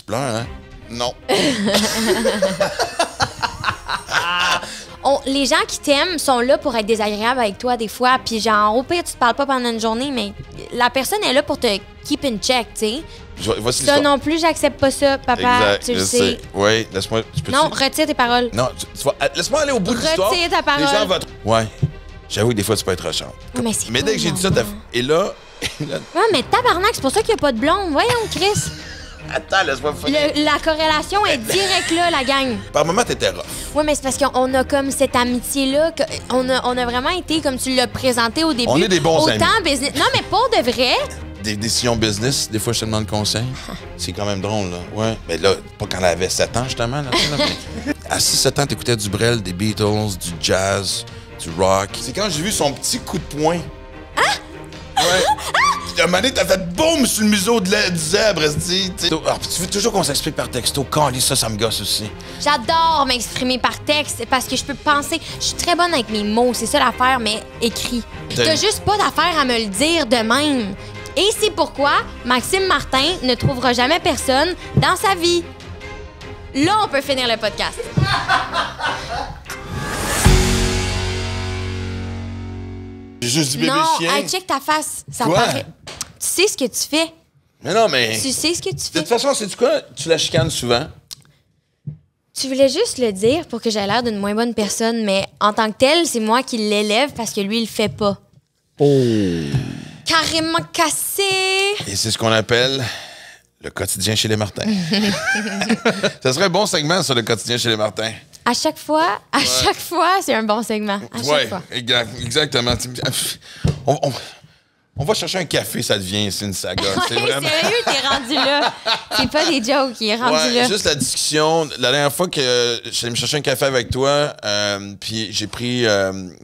pleures, hein? Non. Les gens qui t'aiment sont là pour être désagréables avec toi des fois. Puis genre, au pire, tu te parles pas pendant une journée, mais la personne est là pour te keep in check, tu sais. Voici Ça non plus, j'accepte pas ça, papa. Exact, Tu le je sais. Oui, laisse-moi... Non, retire tes paroles. Non, laisse-moi aller au bout de l'histoire. Retire ta parole. Les gens vont... Ouais. J'avoue que des fois, tu peux être rushant. Mais dès que j'ai dit ça, et là... Ouais, mais tabarnak, c'est pour ça qu'il n'y a pas de blonde. Voyons, Chris. Attends, laisse-moi finir. La corrélation est directe là, la gang. Par moment, t'étais rough. Ouais, mais c'est parce qu'on a comme cette amitié-là. On a vraiment été, comme tu l'as présenté au début. On est des bons amis. Autant business. Non, mais pour de vrai. Des décisions business, des fois, je te demande conseil. C'est quand même drôle, là. Ouais. Mais là, pas quand elle avait 7 ans, justement. Là, à 6-7 ans, t'écoutais du Brel, des Beatles, du jazz, du rock. C'est quand j'ai vu son petit coup de poing. Ah! Ouais. Puis à un moment donné, t'as fait boum sur le museau du zèbre, tu veux toujours qu'on s'explique par texto. Quand on lit ça, ça me gosse aussi. J'adore m'exprimer par texte parce que je peux penser. Je suis très bonne avec mes mots, c'est ça l'affaire, mais écrit. T'as juste pas d'affaire à me le dire de même. Et c'est pourquoi Maxime Martin ne trouvera jamais personne dans sa vie. Là, on peut finir le podcast. J'ai juste dit bébé Non, chien. hey, check ta face. Ça Quoi? paraît. Tu sais ce que tu fais. Mais non, mais... Tu sais ce que tu De fais. toute façon, sais-tu quoi? Tu la chicanes souvent. Tu voulais juste le dire pour que j'aie l'air d'une moins bonne personne, mais en tant que tel, c'est moi qui l'élève parce que lui, il le fait pas. Oh! Carrément cassé. Et c'est ce qu'on appelle le quotidien chez les Martins. Ça serait un bon segment, ça, le quotidien chez les Martins. À chaque fois, c'est un bon segment. À chaque fois. Exactement. On va chercher un café, ça devient une saga. C'est vraiment... Sérieux, t'es rendu là. C'est pas des jokes, il est rendu là. Juste la discussion. La dernière fois que je suis allé me chercher un café avec toi, puis j'ai pris...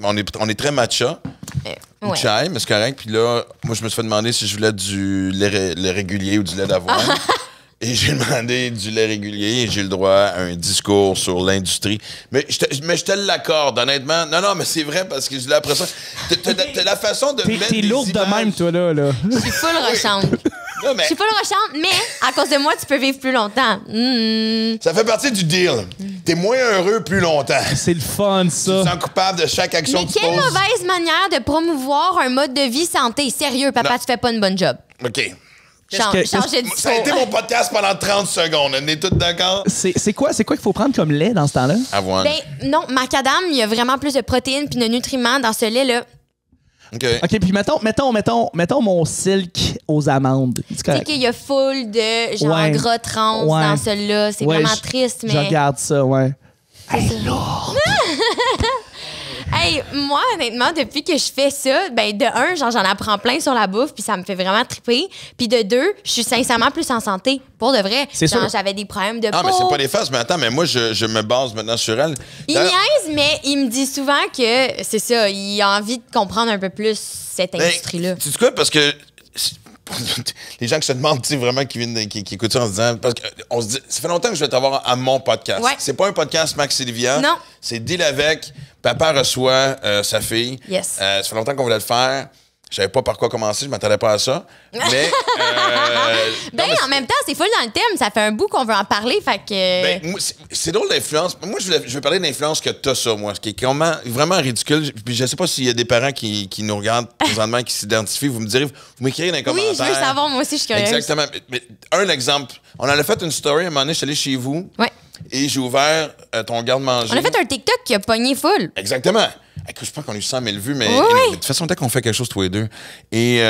on est très matcha. Ou chai, mais c'est correct. Puis là, moi, je me suis fait demander si je voulais du lait régulier ou du lait d'avoine. Et j'ai demandé du lait régulier et j'ai le droit à un discours sur l'industrie. Mais je te l'accorde, honnêtement. Non, mais c'est vrai parce que je l'ai après ça. T'as la façon de mettre T'es lourde de même, toi, là. Je suis full rochante. Non, mais... Je suis full rochante, mais à cause de moi, tu peux vivre plus longtemps. Ça fait partie du deal. T'es moins heureux plus longtemps. C'est le fun, ça. Tu te sens coupable de chaque action Mais que tu quelle poses. mauvaise manière de promouvoir un mode de vie santé. Sérieux, papa, tu fais pas une bonne job. OK. Changer de discours. Ça a été mon podcast pendant 30 secondes. On est tous d'accord? C'est quoi qu'il faut prendre comme lait dans ce temps-là? Avoine. Ben, non, macadam, il y a vraiment plus de protéines puis de nutriments dans ce lait-là. OK, puis mettons mon silk aux amandes. Tu sais qu'il y a full de genre gras trans dans celui-là. C'est vraiment triste, mais... Je regarde ça, ouais. Hey, moi, honnêtement, depuis que je fais ça, ben de un, genre j'en apprends plein sur la bouffe, puis ça me fait vraiment triper. Puis de deux, je suis sincèrement plus en santé. Pour de vrai. C'est sûr. J'avais des problèmes de peau. Ah, mais c'est pas des faces, mais attends, mais moi, je me base maintenant sur elle. Il niaise, mais il me dit souvent que c'est ça, il a envie de comprendre un peu plus cette industrie-là. Tu sais quoi? Parce que les gens qui se demandent, tu sais, vraiment, qui écoutent ça en se disant... Parce qu'on se dit, ça fait longtemps que je vais t'avoir à mon podcast. Ouais. C'est pas un podcast Max Sylvia. Non. C'est Deal avec. Papa reçoit sa fille. Yes. Ça fait longtemps qu'on voulait le faire. Je savais pas par quoi commencer, je m'attendais pas à ça. Mais... en même temps, c'est full dans le thème. Ça fait un bout qu'on veut en parler, fait que... Ben, c'est drôle l'influence. Moi, je veux parler de l'influence que t'as sur moi, ce qui est vraiment ridicule. Puis je sais pas s'il y a des parents qui nous regardent présentement, qui s'identifient. Vous me direz, vous m'écrirez dans les commentaires. Oui, je veux savoir, moi aussi, je suis curieuse. Exactement. Mais un exemple. On en a fait une story, à un moment donné, je suis allé chez vous. Ouais. Et j'ai ouvert ton garde-manger. On a fait un TikTok qui a pogné full. Exactement. Écoute, je pense qu'on a eu 100 000 vues, mais Oui. de toute façon, dès qu'on fait quelque chose tous les deux. Et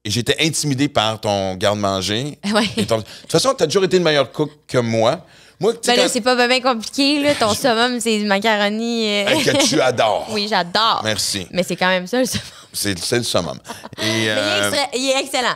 j'étais intimidé par ton garde-manger. Ouais. De toute façon, tu as toujours été une meilleure cook que moi. Moi, Ben là, c'est pas bien compliqué, là. Ton summum, c'est du macaroni. que tu adores. Oui, j'adore. Merci. Mais c'est quand même ça, le summum. C'est le summum. Et, Mais il est excellent.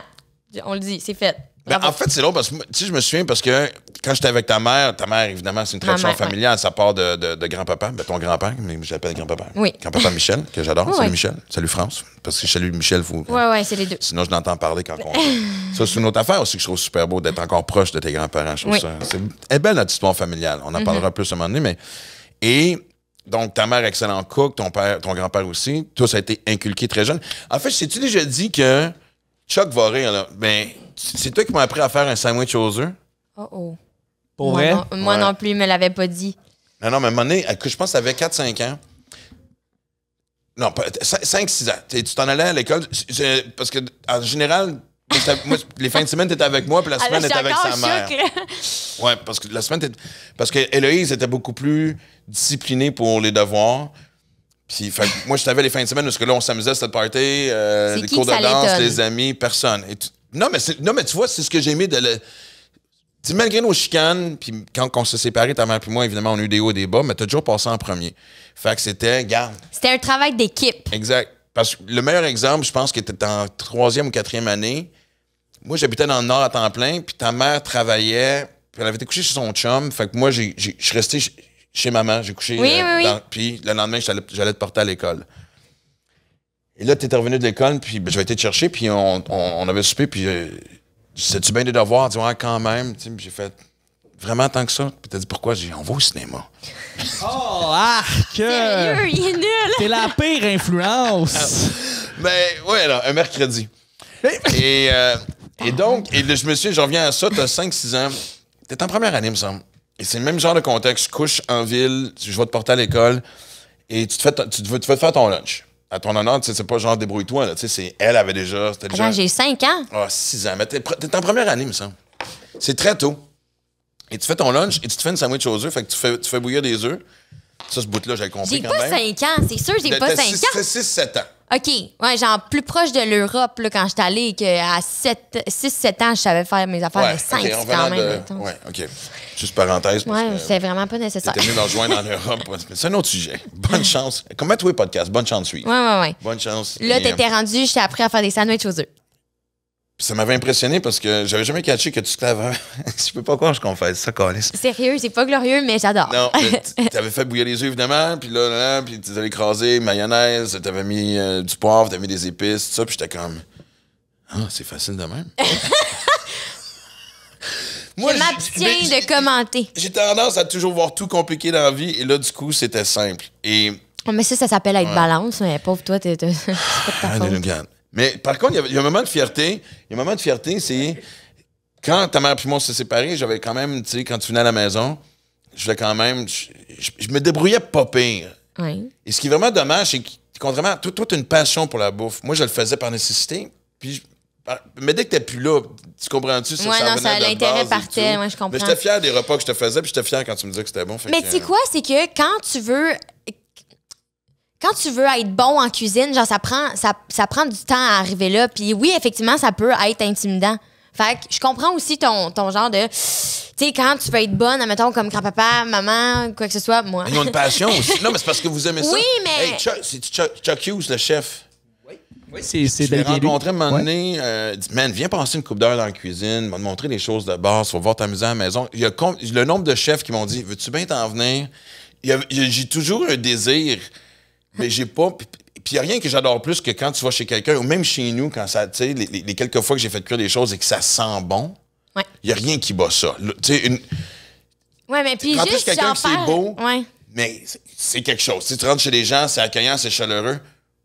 On le dit, c'est fait. ben, en fait, c'est drôle parce que tu sais, je me souviens parce que quand j'étais avec ta mère, évidemment, c'est une tradition familiale, ça part de grand-papa, ben, ton grand-père, mais je l'appelle grand-papa. Oui. Grand-papa Michel, que j'adore. Oui. Salut Michel. Salut France. Parce que salut Michel, Ouais, c'est les deux. sinon je l'entends parler quand on. Ça, c'est une autre affaire aussi que je trouve super beau d'être encore proche de tes grands-parents. Je trouve ça. Elle est belle notre histoire familiale. On en parlera plus à un moment donné, mais. Et. Donc, ta mère, excellent cook, ton grand-père aussi. Tout ça a été inculqué très jeune. En fait, sais-tu déjà dit que Chuck va rire, là? Ben, c'est toi qui m'as appris à faire un sandwich aux œufs? Oh. Pour vrai? Moi non plus, il me l'avait pas dit. Non, mais à un moment donné, je pense que t'avais 4-5 ans. Non, 5-6 ans. Tu t'en allais à l'école. Parce que, en général, moi, les fins de semaine, t'étais avec moi, puis la semaine, t'étais avec sa mère. Ouais, parce que la semaine, parce que Héloïse était beaucoup plus disciplinée pour les devoirs. Puis, moi, je savais les fins de semaine, parce que là, on s'amusait, c'était le party, les cours de danse, les amis, personne. Non, mais tu vois, c'est ce que j'ai aimé de malgré nos chicanes, puis quand on s'est séparés, ta mère et moi, évidemment, on a eu des hauts et des bas, mais t'as toujours passé en premier. Fait que c'était, C'était un travail d'équipe. Exact. Parce que le meilleur exemple, je pense que t'étais en 3e ou 4e année. Moi, j'habitais dans le Nord à temps plein, puis ta mère travaillait, puis elle avait été couchée chez son chum. Fait que moi, je suis resté chez maman. J'ai couché. Oui. Puis le lendemain, j'allais te porter à l'école. Et là, t'étais revenu de l'école, puis j'avais été te chercher, puis on avait soupé, puis sais-tu bien des devoirs? Tu vois, quand même. J'ai fait vraiment tant que ça. Puis t'as dit pourquoi? J'ai dit, on va au cinéma. Oh, Sérieux, il est nul! T'es la pire influence! Mais, ouais, là, un mercredi. Et donc, je me suis dit, je reviens à ça, t'as 5-6 ans. T'es en première année, me semble. Et c'est le même genre de contexte. Je couche en ville, je vais te porter à l'école, et tu veux te faire ton lunch. À ton honneur, c'est pas genre débrouille-toi, là. Elle avait déjà. Attends, j'ai 5 ans. Ah, 6 ans. Mais t'es en première année, me semble. C'est très tôt. Et tu fais ton lunch et tu te fais une sandwich aux œufs, fait que tu fais bouillir des œufs. Ça, ce bout-là, j'ai compris quand même. J'ai pas 5 ans, c'est sûr, j'ai pas 5 ans. C'est 6-7 ans. OK. Ouais, genre plus proche de l'Europe là, quand j'étais allée, qu'à 6-7 ans, je savais faire mes affaires, mais 5, c'est quand même. Ouais, OK. Juste parenthèse. Ouais, c'est vraiment pas nécessaire. T'es venu nous rejoindre en Europe. C'est un autre sujet. Bonne chance. Comment tous les podcasts? Bonne chance de suivre. Ouais. Bonne chance. Là, t'étais rendu, j'étais appris à faire des sandwichs aux œufs. Ça m'avait impressionné parce que j'avais jamais catché que tu t'avais. Je peux pas croire qu'on fait ça, Calice. Sérieux, c'est pas glorieux, mais j'adore. Non, t'avais fait bouillir les œufs, évidemment, puis là, puis tu avais écrasé mayonnaise, t'avais mis du poivre, t'avais mis des épices, tout ça, puis j'étais comme. Ah, c'est facile de même. Moi, je m'abstiens de commenter. J'ai tendance à toujours voir tout compliqué dans la vie, et là, du coup, c'était simple. Et. Oh, mais ça s'appelle être balance, mais pauvre toi, c'est pas de ta faute. Mais par contre, il y a un moment de fierté. Il y a un moment de fierté, c'est quand ta mère et moi on s'est séparés, j'avais quand même, tu sais, quand tu venais à la maison, je voulais quand même. Je me débrouillais pas pire. Oui. Et ce qui est vraiment dommage, c'est que, contrairement à toi, tu as une passion pour la bouffe. Moi, je le faisais par nécessité. Puis, mais dès que t'es plus là, tu comprends-tu? Ça, ça l'intérêt partait. Ouais, je comprends. Mais j'étais fier des repas que je te faisais, puis j'étais fier quand tu me disais que c'était bon. Mais tu sais quoi, c'est que quand tu veux être bon en cuisine, genre ça prend du temps à arriver là. Puis oui, effectivement, ça peut être intimidant. Fait que je comprends aussi ton genre de... Tu sais, quand tu veux être bonne, admettons, comme grand-papa, maman, quoi que ce soit, moi. Ils ont une passion aussi. Non, mais c'est parce que vous aimez ça. Oui, mais... Hey, c'est Chuck Hughes, le chef. Oui, c'est Je l'ai rencontré un moment donné. Dit, man, viens passer une couple d'heures dans la cuisine, m'a montré les choses de base, faut voir t'amuser à la maison. Il y a le nombre de chefs qui m'ont dit, veux-tu bien t'en venir? J'ai toujours un désir... Mais j'ai pas. Puis il n'y a rien que j'adore plus que quand tu vas chez quelqu'un, ou même chez nous, quand ça. Tu sais, les quelques fois que j'ai fait cuire des choses et que ça sent bon, il n'y a rien qui bat ça. Tu sais, Ouais, mais puis juste. Juste quelqu'un qui c'est beau, mais c'est quelque chose. Tu rentres chez les gens, c'est accueillant, c'est chaleureux.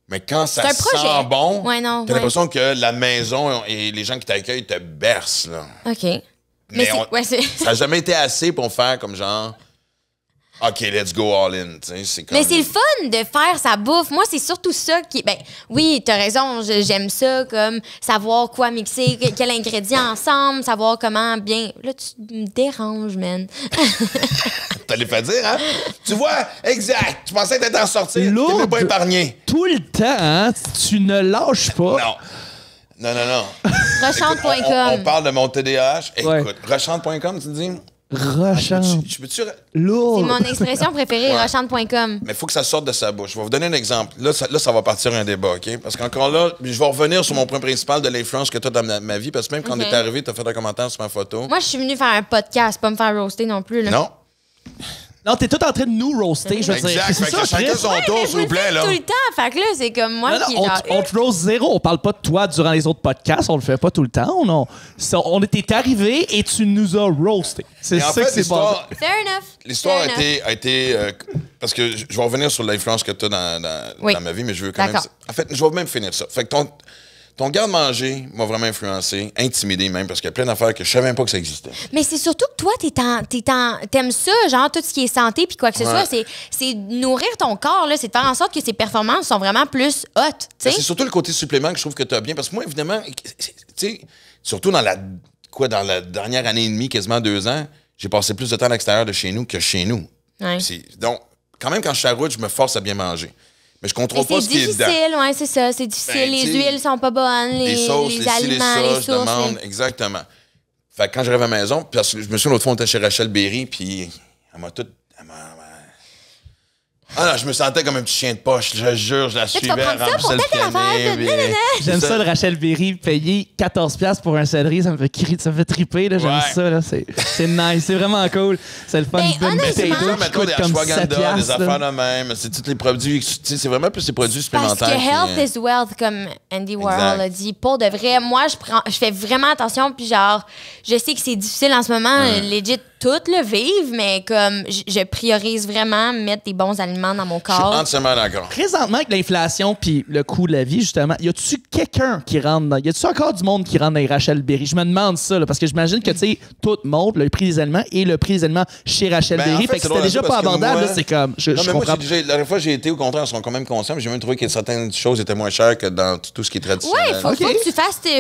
Mais quand ça sent bon, t'as l'impression que la maison et les gens qui t'accueillent te bercent, là. OK. Mais ça n'a jamais été assez pour faire comme genre. OK, let's go all in. C'est comme... Mais c'est le fun de faire sa bouffe. Moi, c'est surtout ça qui... Ben, oui, t'as raison, j'aime ça, comme savoir quoi mixer, quels ingrédients ensemble, savoir comment bien... Là, tu me déranges, man. T'allais pas dire, hein? Tu vois, exact. Tu pensais que t'étais en sortir. T'es pas épargné. Tout le temps, hein? Tu ne lâches pas. Non. Rochante.com. On parle de mon TDAH. Écoute, rochante.com, tu dis... Rochante. Lourd. C'est mon expression préférée, rochante.com. Mais il faut que ça sorte de sa bouche. Je vais vous donner un exemple. Là, ça va partir un débat, OK? Parce qu'encore là, je vais revenir sur mon point principal de l'influence que tu as dans ma vie. Parce que même quand on est arrivé, tu as fait un commentaire sur ma photo. Moi, je suis venue faire un podcast, pas me faire roaster non plus. Là. Non, t'es tout en train de nous roaster, je veux dire. Exact. C'est ça, chacun son tour, s'il vous plaît. Là. Tout le temps. Fait que là, c'est comme moi qui... On te roast zéro. On parle pas de toi durant les autres podcasts. On le fait pas tout le temps. On était arrivé et tu nous as roasté. C'est ça que c'est pas. Fair enough. L'histoire a été parce que je vais revenir sur l'influence que tu as dans ma vie, mais je veux quand même... En fait, je vais même finir ça. Fait que ton garde-manger m'a vraiment influencé, intimidé même, parce qu'il y a plein d'affaires que je savais même pas que ça existait. Mais c'est surtout que toi, t'aimes ça, genre tout ce qui est santé puis quoi que ce soit, c'est nourrir ton corps, là, c'est de faire en sorte que ses performances sont vraiment plus hautes. C'est surtout le côté supplément que je trouve que tu as bien, parce que moi, évidemment, tu sais, surtout dans la dernière année et demie, quasiment 2 ans, j'ai passé plus de temps à l'extérieur de chez nous que chez nous. Ouais. Donc, quand même, quand je suis à la route, je me force à bien manger. Mais je contrôle pas ce qui est dedans. C'est difficile, oui, c'est ça. C'est difficile. Les huiles sont pas bonnes, les sauces, les aliments, les sources. demande, exactement. Fait que quand j'arrive à la maison, parce que je me souviens l'autre fois, on était chez Rachel Berry, puis elle m'a tout... Ah non, je me sentais comme un petit chien de poche, je jure, je la suivais, elle remplissait le panier. J'aime ça, le Rachel Berry, payer 14$ pour un céleri, ça me fait triper, là, j'aime ça, là, c'est nice, c'est vraiment cool. C'est le fun. Mettons des ashwagandha, des affaires de même, c'est tous les produits, c'est vraiment plus ces produits supplémentaires. Parce que health is wealth, comme Andy Warhol a dit. Pour de vrai, moi, je fais vraiment attention, puis genre, je sais que c'est difficile en ce moment, legit, tout le vivre, mais comme je priorise vraiment mettre des bons aliments dans mon corps. Je suis entièrement d'accord. Présentement, avec l'inflation puis le coût de la vie, justement, y a-tu quelqu'un qui rentre dans... Y a-tu encore du monde qui rentre dans les Rachel Berry? Je me demande ça, là, parce que j'imagine que, tu sais, tout monte, le prix des aliments et le prix des aliments chez Rachel Berry. Fait que c'était déjà pas abordable, là, c'est comme... Je comprends. La dernière fois, j'ai été, au contraire, ils sont quand même conscients, mais j'ai même trouvé que certaines choses étaient moins chères que dans tout ce qui est traditionnel. Ouais,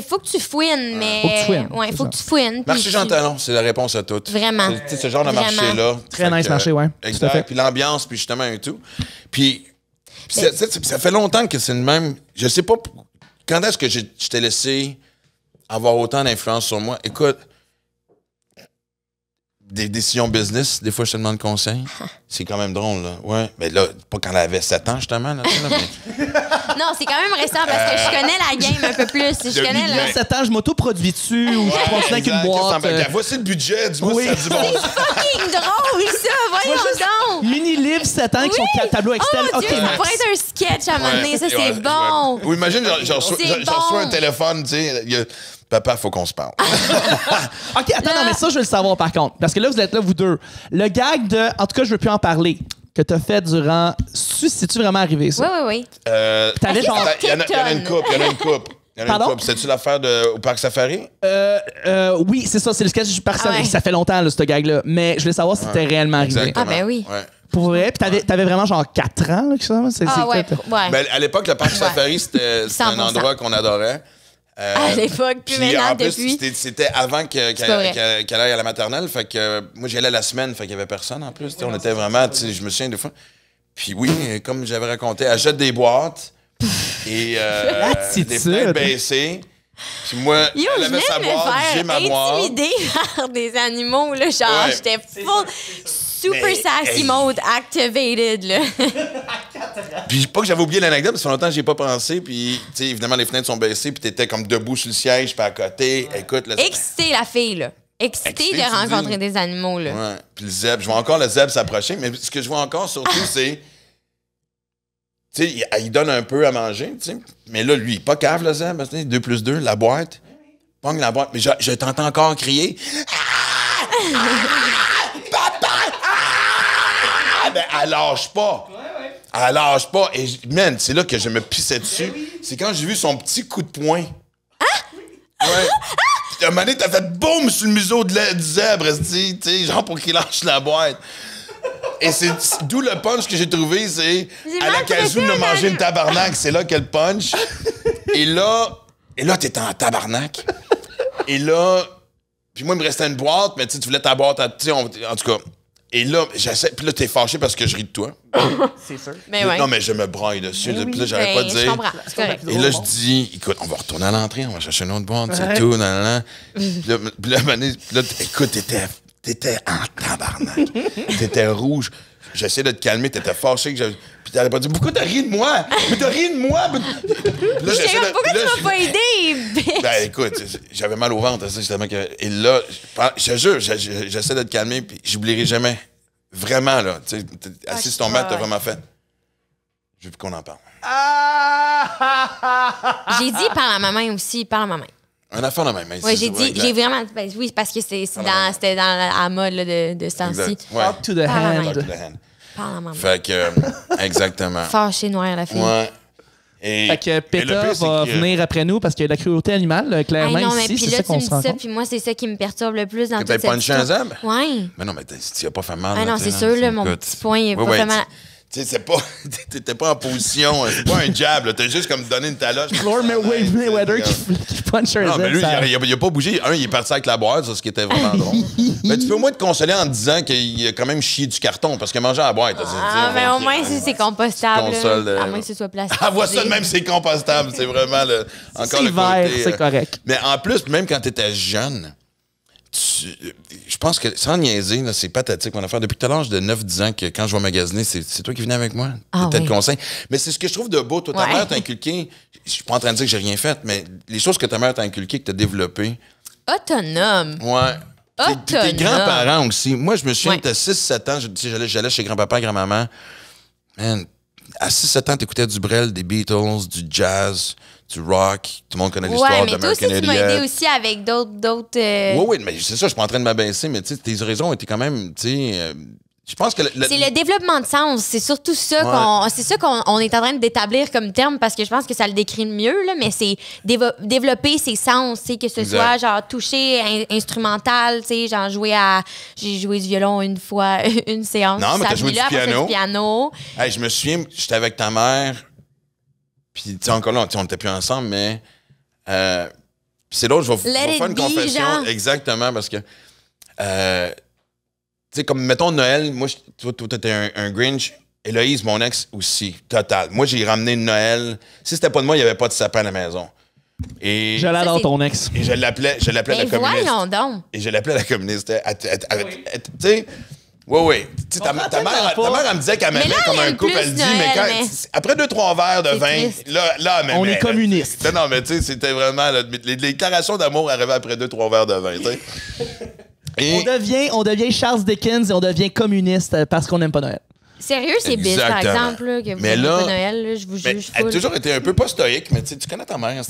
faut que tu fouines, mais... Faut que tu fouines. Marché Jean Talon, c'est la réponse à tout. Vraiment. C'est ce genre de marché-là. Très nice marché, ouais. Exact. Puis l'ambiance, puis justement, et tout. Puis ça fait longtemps que c'est le même. Je sais pas quand est-ce que je t'ai laissé avoir autant d'influence sur moi. Écoute, des décisions business, des fois je te demande conseil. C'est quand même drôle, là. Ouais. Mais là, pas quand elle avait 7 ans, justement. Là, mais... Non, c'est quand même récent parce que je connais la game un peu plus. Je connais le... 7 ans, je m'auto-produis-tu ou je continue avec une boîte. Voici le budget, dis-moi si ça dit bon. C'est fucking drôle, ça! Voyons donc! Mini-livre 7 ans qui sont tableau Excel. Oh, Dieu, ça pourrait être un sketch à un moment donné, ça, c'est bon! Ou imagine, j'ai reçu un téléphone, tu sais... Papa, faut qu'on se parle. OK, attends, non, mais ça, je veux le savoir par contre. Parce que là, vous êtes là, vous deux. Le gag de. En tout cas, je veux plus en parler. Que t'as fait durant. C'est-tu vraiment arrivé, ça? Oui. T'avais genre. Il y en a une coupe. Pardon? C'est-tu l'affaire au Parc Safari? Oui, c'est ça. C'est le sketch du Parc Safari. Ça fait longtemps, là, ce gag-là. Mais je voulais savoir si c'était réellement arrivé. Exactement. Ah, ben oui. Ouais. Pour vrai? Puis t'avais vraiment genre 4 ans, là, que ça? Ouais. Ben, à l'époque, le Parc Safari, c'était un endroit qu'on adorait. À l'époque, plus maintenant, depuis. C'était avant qu'elle aille à la maternelle. Fait que moi, j'y allais la semaine, fait qu'il y avait personne en plus. On était vraiment, je me souviens des fois. Puis oui, comme j'avais raconté, elle jette des boîtes et des fenêtres baissées. Puis moi, elle avait sa boîte, j'ai ma boîte. Intimidée par des animaux, là, genre, j'étais full super sassy mode activated, là. Puis pas que j'avais oublié l'anecdote, parce que longtemps, j'y ai pas pensé. Puis, tu sais, évidemment, les fenêtres sont baissées, puis t'étais comme debout sur le siège, puis à côté. Écoute, là, excitée, la fille, là. Excitée de rencontrer des animaux, là. Ouais. Puis le zèbre, je vois encore le zèbre s'approcher, mais ce que je vois encore surtout, c'est. Tu sais, il donne un peu à manger, tu sais. Mais là, lui, pas cave, le zèbre, 2 + 2, la boîte. Pogne la boîte. Mais je t'entends encore crier. Papa! Ben, elle lâche pas. Elle lâche pas. Et, man, c'est là que je me pissais dessus. C'est quand j'ai vu son petit coup de poing. Ouais. Puis, à un moment donné, t'as fait boum sur le museau du zèbre, tu sais, genre pour qu'il lâche la boîte. Et c'est d'où le punch que j'ai trouvé, c'est à la casou de manger une tabarnak. C'est là qu'elle punch. Et là, t'étais en tabarnak. Et là, puis moi, il me restait une boîte, mais tu voulais ta boîte, en tout cas. Et là, j'essaie. Puis là, t'es fâché parce que je ris de toi. C'est sûr. Mais ouais. Non, mais je me braille dessus. Puis là, j'arrête pas de dire. Je comprends. C'est correct. Et là, je dis, écoute, on va retourner à l'entrée, on va chercher une autre boîte, c'est tout. Puis là, écoute, t'étais en tabarnak. T'étais rouge. J'essaie de te calmer, t'étais fâché. Puis t'avais pas dit, pourquoi t'as ri de moi? Mais t'as ri de moi! J'étais comme, pourquoi tu m'as pas aidé? Ben écoute, j'avais mal au ventre, justement. Et là, je te jure, j'essaie de te calmer, puis j'oublierai jamais. Vraiment, là. Tu sais, assis sur ton mat, t'as vraiment fait. Je veux plus qu'on en parle. J'ai dit par à ma main aussi, par à ma main. Un affaire de même. Oui, j'ai vraiment. Ben, oui, parce que c'était dans la mode là, de ce temps-ci. Talk to the hand. Par à ma main. Fait que, exactement. Fâché noir, la fille. Ouais. Fait que PETA va venir après nous parce qu'il y a de la cruauté animale, clairement, non, mais ici. puis là, tu me dis ça, puis moi, c'est ça qui me perturbe le plus dans toute cette punché un zèbre? Oui. Mais non, mais tu n'as pas fait mal. Ah non, c'est sûr, là, mon petit point, il n'a pas fait mal. Tu sais, c'est pas. T'étais pas en position. C'est pas un jab, là. T'as juste comme donné une taloche. Floyd Mayweather qui punch un Non, mais lui, ça... il a pas bougé. Il est parti avec la boîte, ça, ce qui était vraiment drôle. Mais tu peux au moins te consoler en te disant qu'il a quand même chié du carton, parce qu'il a mangé à la boîte. Mais au moins, si c'est compostable. À moins que ce soit plastique. Ah, vois ça de même, c'est compostable. C'est vraiment encore le vert, côté. C'est correct. Mais en plus, même quand t'étais jeune. Je pense que, sans niaiser, c'est pathétique mon affaire. Depuis que tu as l'âge de 9-10 ans, que quand je vais magasiner, c'est toi qui venais avec moi. T'étais le conseil. Mais c'est ce que je trouve de beau. Toi, ta mère t'a inculqué, je suis pas en train de dire que j'ai rien fait, mais les choses que ta mère t'a inculquées, que tu as développées. Autonome. Ouais. Tes grands-parents aussi. Moi, je me souviens, t'as 6-7 ans, j'allais chez grand-papa, grand-maman. Man, à 6-7 ans, t'écoutais du Brel, des Beatles, du jazz, du rock. Tout le monde connaît l'histoire de American Idiot. Ouais, mais toi aussi, tu m'as aidé aussi avec d'autres... Oui, mais c'est ça, je suis pas en train de m'abaisser, mais tu sais, tes raisons étaient quand même, tu sais... je pense que... C'est le développement de sens. C'est surtout ça qu'on est en train d'établir comme terme, parce que je pense que ça le décrit le mieux, là, mais c'est développer ses sens, que ce soit genre toucher instrumental, genre j'ai joué du violon une fois, une séance. Non, mais t'as joué du piano. Hey, je me souviens, j'étais avec ta mère, puis tu sais, encore là, on n'était plus ensemble, mais... c'est l'autre, je vais faire une confession. Genre. Exactement, parce que... tu sais, comme, mettons, Noël, moi, toi, t'étais un Grinch. Héloïse, mon ex, aussi. Total. Moi, j'ai ramené Noël. Si c'était pas de moi, il n'y avait pas de sapin à la maison. Et je l'adore, ton ex. Et je l'appelais la communiste. Voyons donc. Et je l'appelais la communiste. Tu sais... Oui. Ta mère, elle me disait qu'elle m'aimait comme un couple. Elle dit, mais après 2-3 verres de vin, là, on est communiste. Non, mais tu sais, c'était vraiment... les déclarations d'amour arrivaient après 2-3 verres de vin, tu sais. On devient Charles Dickens et on devient communiste parce qu'on n'aime pas Noël. Sérieux, c'est Bill, par exemple, là, que vous n'aimez pas Noël, là, je vous juge full. Elle a toujours été un peu pas stoïque, mais tu connais ta mère.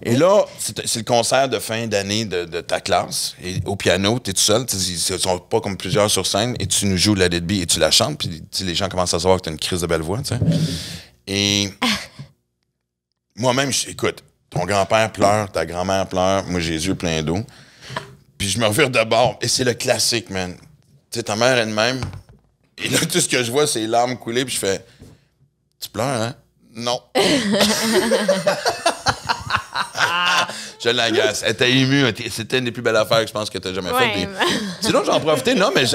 Et là, c'est le concert de fin d'année de ta classe. Et au piano, tu es tout seul, ils ne sont pas comme plusieurs sur scène, et tu nous joues Let It Be et tu la chantes, puis les gens commencent à savoir que tu as une crise de belle voix. T'sais. Et moi-même, écoute, ton grand-père pleure, ta grand-mère pleure, moi j'ai les yeux pleins d'eau. Puis je me revire de bord. Et c'est le classique, man. Tu sais, ta mère elle-même. Et là, tout ce que je vois, c'est les larmes couler. Puis je fais... Tu pleures, hein? Non. Je l'agace. Elle était émue. C'était une des plus belles affaires que je pense que tu as jamais faites. Puis... Sinon, j'en profite. Non, mais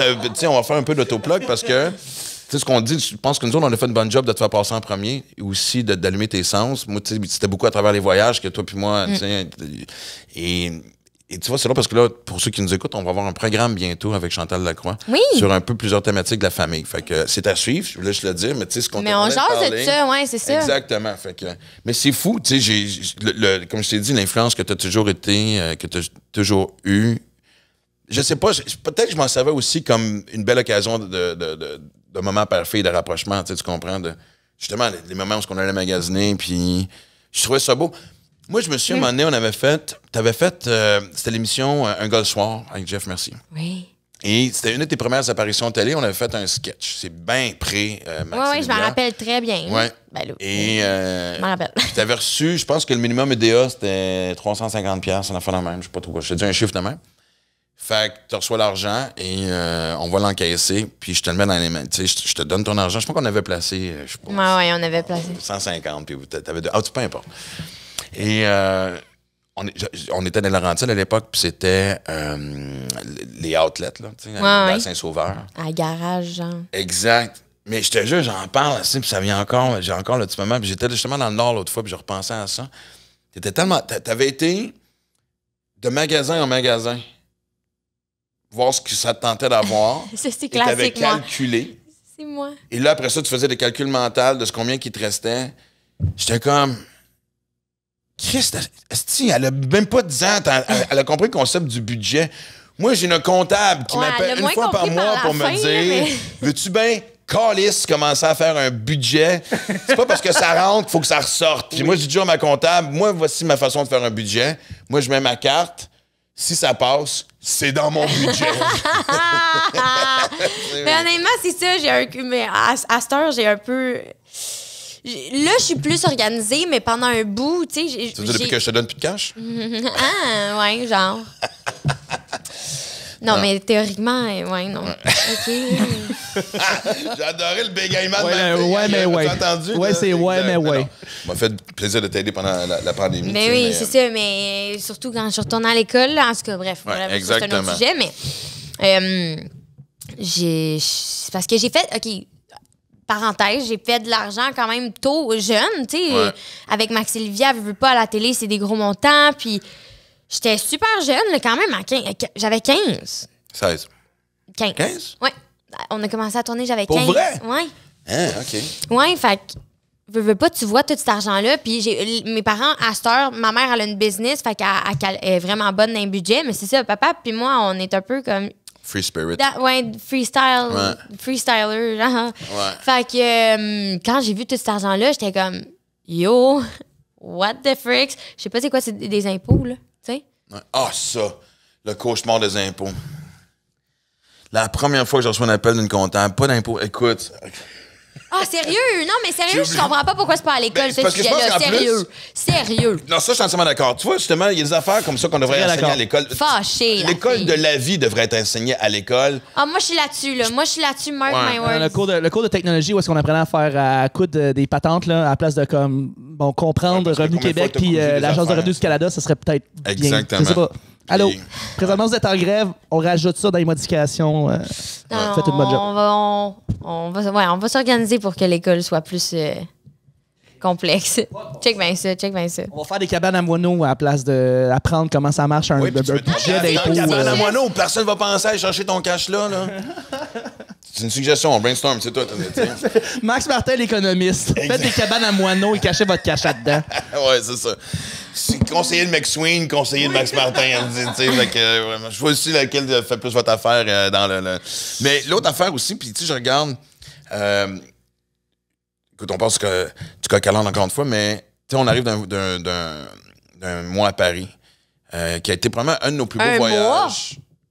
on va faire un peu d'autoplug parce que... Tu sais, ce qu'on dit, je pense que nous autres, on a fait une bonne job de te faire passer en premier. Et aussi d'allumer tes sens. Moi, tu sais, c'était beaucoup à travers les voyages que toi puis moi... tu sais, Et tu vois, c'est là parce que là, pour ceux qui nous écoutent, on va avoir un programme bientôt avec Chantal Lacroix sur un peu plusieurs thématiques de la famille. Fait que c'est à suivre, je voulais juste le dire, mais tu sais, ce qu'on Mais on jase de ça, ouais, c'est ça. Exactement. Fait que, mais c'est fou, tu sais, comme je t'ai dit, l'influence que tu as toujours été, que tu as toujours eue. Je sais pas, peut-être que je m'en savais aussi comme une belle occasion de moment parfait, de rapprochement, tu comprends, justement, les moments où on allait magasiner, puis je trouvais ça beau. Moi, je me souviens, à un moment donné, t'avais fait, c'était l'émission Un gars le soir avec Jeff Merci. Oui. Et c'était une de tes premières apparitions télé, on avait fait un sketch. C'est bien prêt, Maxime. Oui, je m'en rappelle très bien. Oui. Ben, là, et je m'en rappelle. T'avais reçu, je pense que le minimum EDA, c'était 350$, on a fait la même, je sais pas trop quoi. Je te dis un chiffre de même. Fait que tu reçois l'argent et on va l'encaisser, puis je te le mets dans les mains. Tu sais, je te donne ton argent. Je sais pas qu'on avait placé, je sais pas. Oui, on avait placé. 150, puis t'avais deux. Ah, peu importe. Et on était dans Laurentides à l'époque, puis c'était les outlets, là, tu sais, à Saint-Sauveur. À garage, genre. Exact. Mais je te jure, j'en parle assez, puis ça vient encore, j'ai encore le petit moment. Puis j'étais justement dans le Nord l'autre fois, puis je repensais à ça. T'avais été de magasin en magasin, voir ce que ça te tentait d'avoir. C'est classique, moi. T'avais calculé. C'est moi. Et là, après ça, tu faisais des calculs mentaux de combien qui te restait. J'étais comme... Christ, elle a même pas 10 ans, elle a compris le concept du budget. Moi, j'ai une comptable qui m'appelle une fois par mois pour me dire veux-tu bien, calice, commencer à faire un budget? C'est pas parce que ça rentre qu'il faut que ça ressorte. Puis moi, j'ai dit à ma comptable, moi, voici ma façon de faire un budget. Moi, je mets ma carte. Si ça passe, c'est dans mon budget. Mais honnêtement, c'est ça. Mais à cette heure, j'ai un peu... Là, je suis plus organisée, mais pendant un bout, tu sais... Tu veux dire depuis que je te donne plus de cash? Ah, ouais, genre... Non, mais théoriquement, ouais, non. OK. J'ai adoré le bégaiement de Ouais, ma fille. ouais, mais ouais. T'as entendu? Ouais, c'est ouais, mais ouais. Ça m'a fait plaisir de t'aider pendant la pandémie. Mais oui, c'est ça. Mais surtout quand je suis retournée à l'école, là, en tout cas, bref, Ouais, voilà, c'est un autre sujet. Mais c'est parce que j'ai fait... OK, parenthèse, j'ai fait de l'argent quand même tôt, jeune, tu sais. Ouais. Avec Max Olivia, elle veut pas à la télé, c'est des gros montants. Puis j'étais super jeune, là, quand même. J'avais 15. 16. 15. 15? Ouais. On a commencé à tourner, j'avais Pour 15. vrai? Ouais. Hein, OK. Ouais, fait que, veux pas, tu vois tout cet argent-là. Puis mes parents, à cette heure, ma mère, elle a une business, fait qu'elle est vraiment bonne dans le budget. Mais c'est ça, papa puis moi, on est un peu comme... Free spirit. Ouais, freestyle. Ouais. Freestyler, genre. Ouais. Fait que quand j'ai vu tout cet argent-là, j'étais comme, yo, what the fricks? Je sais pas c'est quoi, c'est des impôts, là, tu sais? Ouais. Ah, ça, le cauchemar des impôts. La première fois que j'ai reçu un appel d'une comptable, pas d'impôts. Écoute, Ah, sérieux? Non, mais sérieux, je comprends pas pourquoi c'est pas à l'école, Ben, ce parce que je pense sujet-là. qu'en Sérieux. Sérieux. non, ça, je suis entièrement d'accord. Tu vois, justement, il y a des affaires comme ça qu'on devrait Très enseigner d'accord. à l'école. Fâché, la L'école fille. de la vie devrait être enseignée à l'école. Ah, moi, je suis là-dessus, là. Moi, je suis là-dessus, mark Ouais. my words. Le cours de technologie où est-ce qu'on apprenait à faire à coudre des patentes là, à la place de comme bon comprendre Ouais, parce que Revenu combien de fois Québec t'as puis cousu des l'Agence de affaires? revenus du Canada, ça serait peut-être bien. Exactement. Je sais pas. Allô? Puis- Présentement, vous êtes en grève. On rajoute ça dans les modifications. Non, Faites une bonne job. on va s'organiser pour que l'école soit plus complexe. Check bien ça, check bien ça. On va faire des cabanes à moineaux à la place d'apprendre comment ça marche un Oui, puis tu budget veux te d'impôts. cabane à moineaux, personne va penser à chercher ton cash là. C'est une suggestion, on brainstorm, c'est toi. Max Martin, l'économiste. Faites des cabanes à moineaux et cachez votre cash là-dedans. Ouais, c'est ça. C'est conseiller de McSween, conseiller de Max Martin. Elle me dit, tu sais, fait que, vraiment, je vois aussi laquelle fait plus votre affaire dans le. Mais l'autre affaire aussi, puis tu sais, je regarde. Écoute, on pense que du coq à l'âne encore une fois, mais tu sais, on arrive d'un mois à Paris, qui a été probablement un de nos plus beaux Un voyages. mois?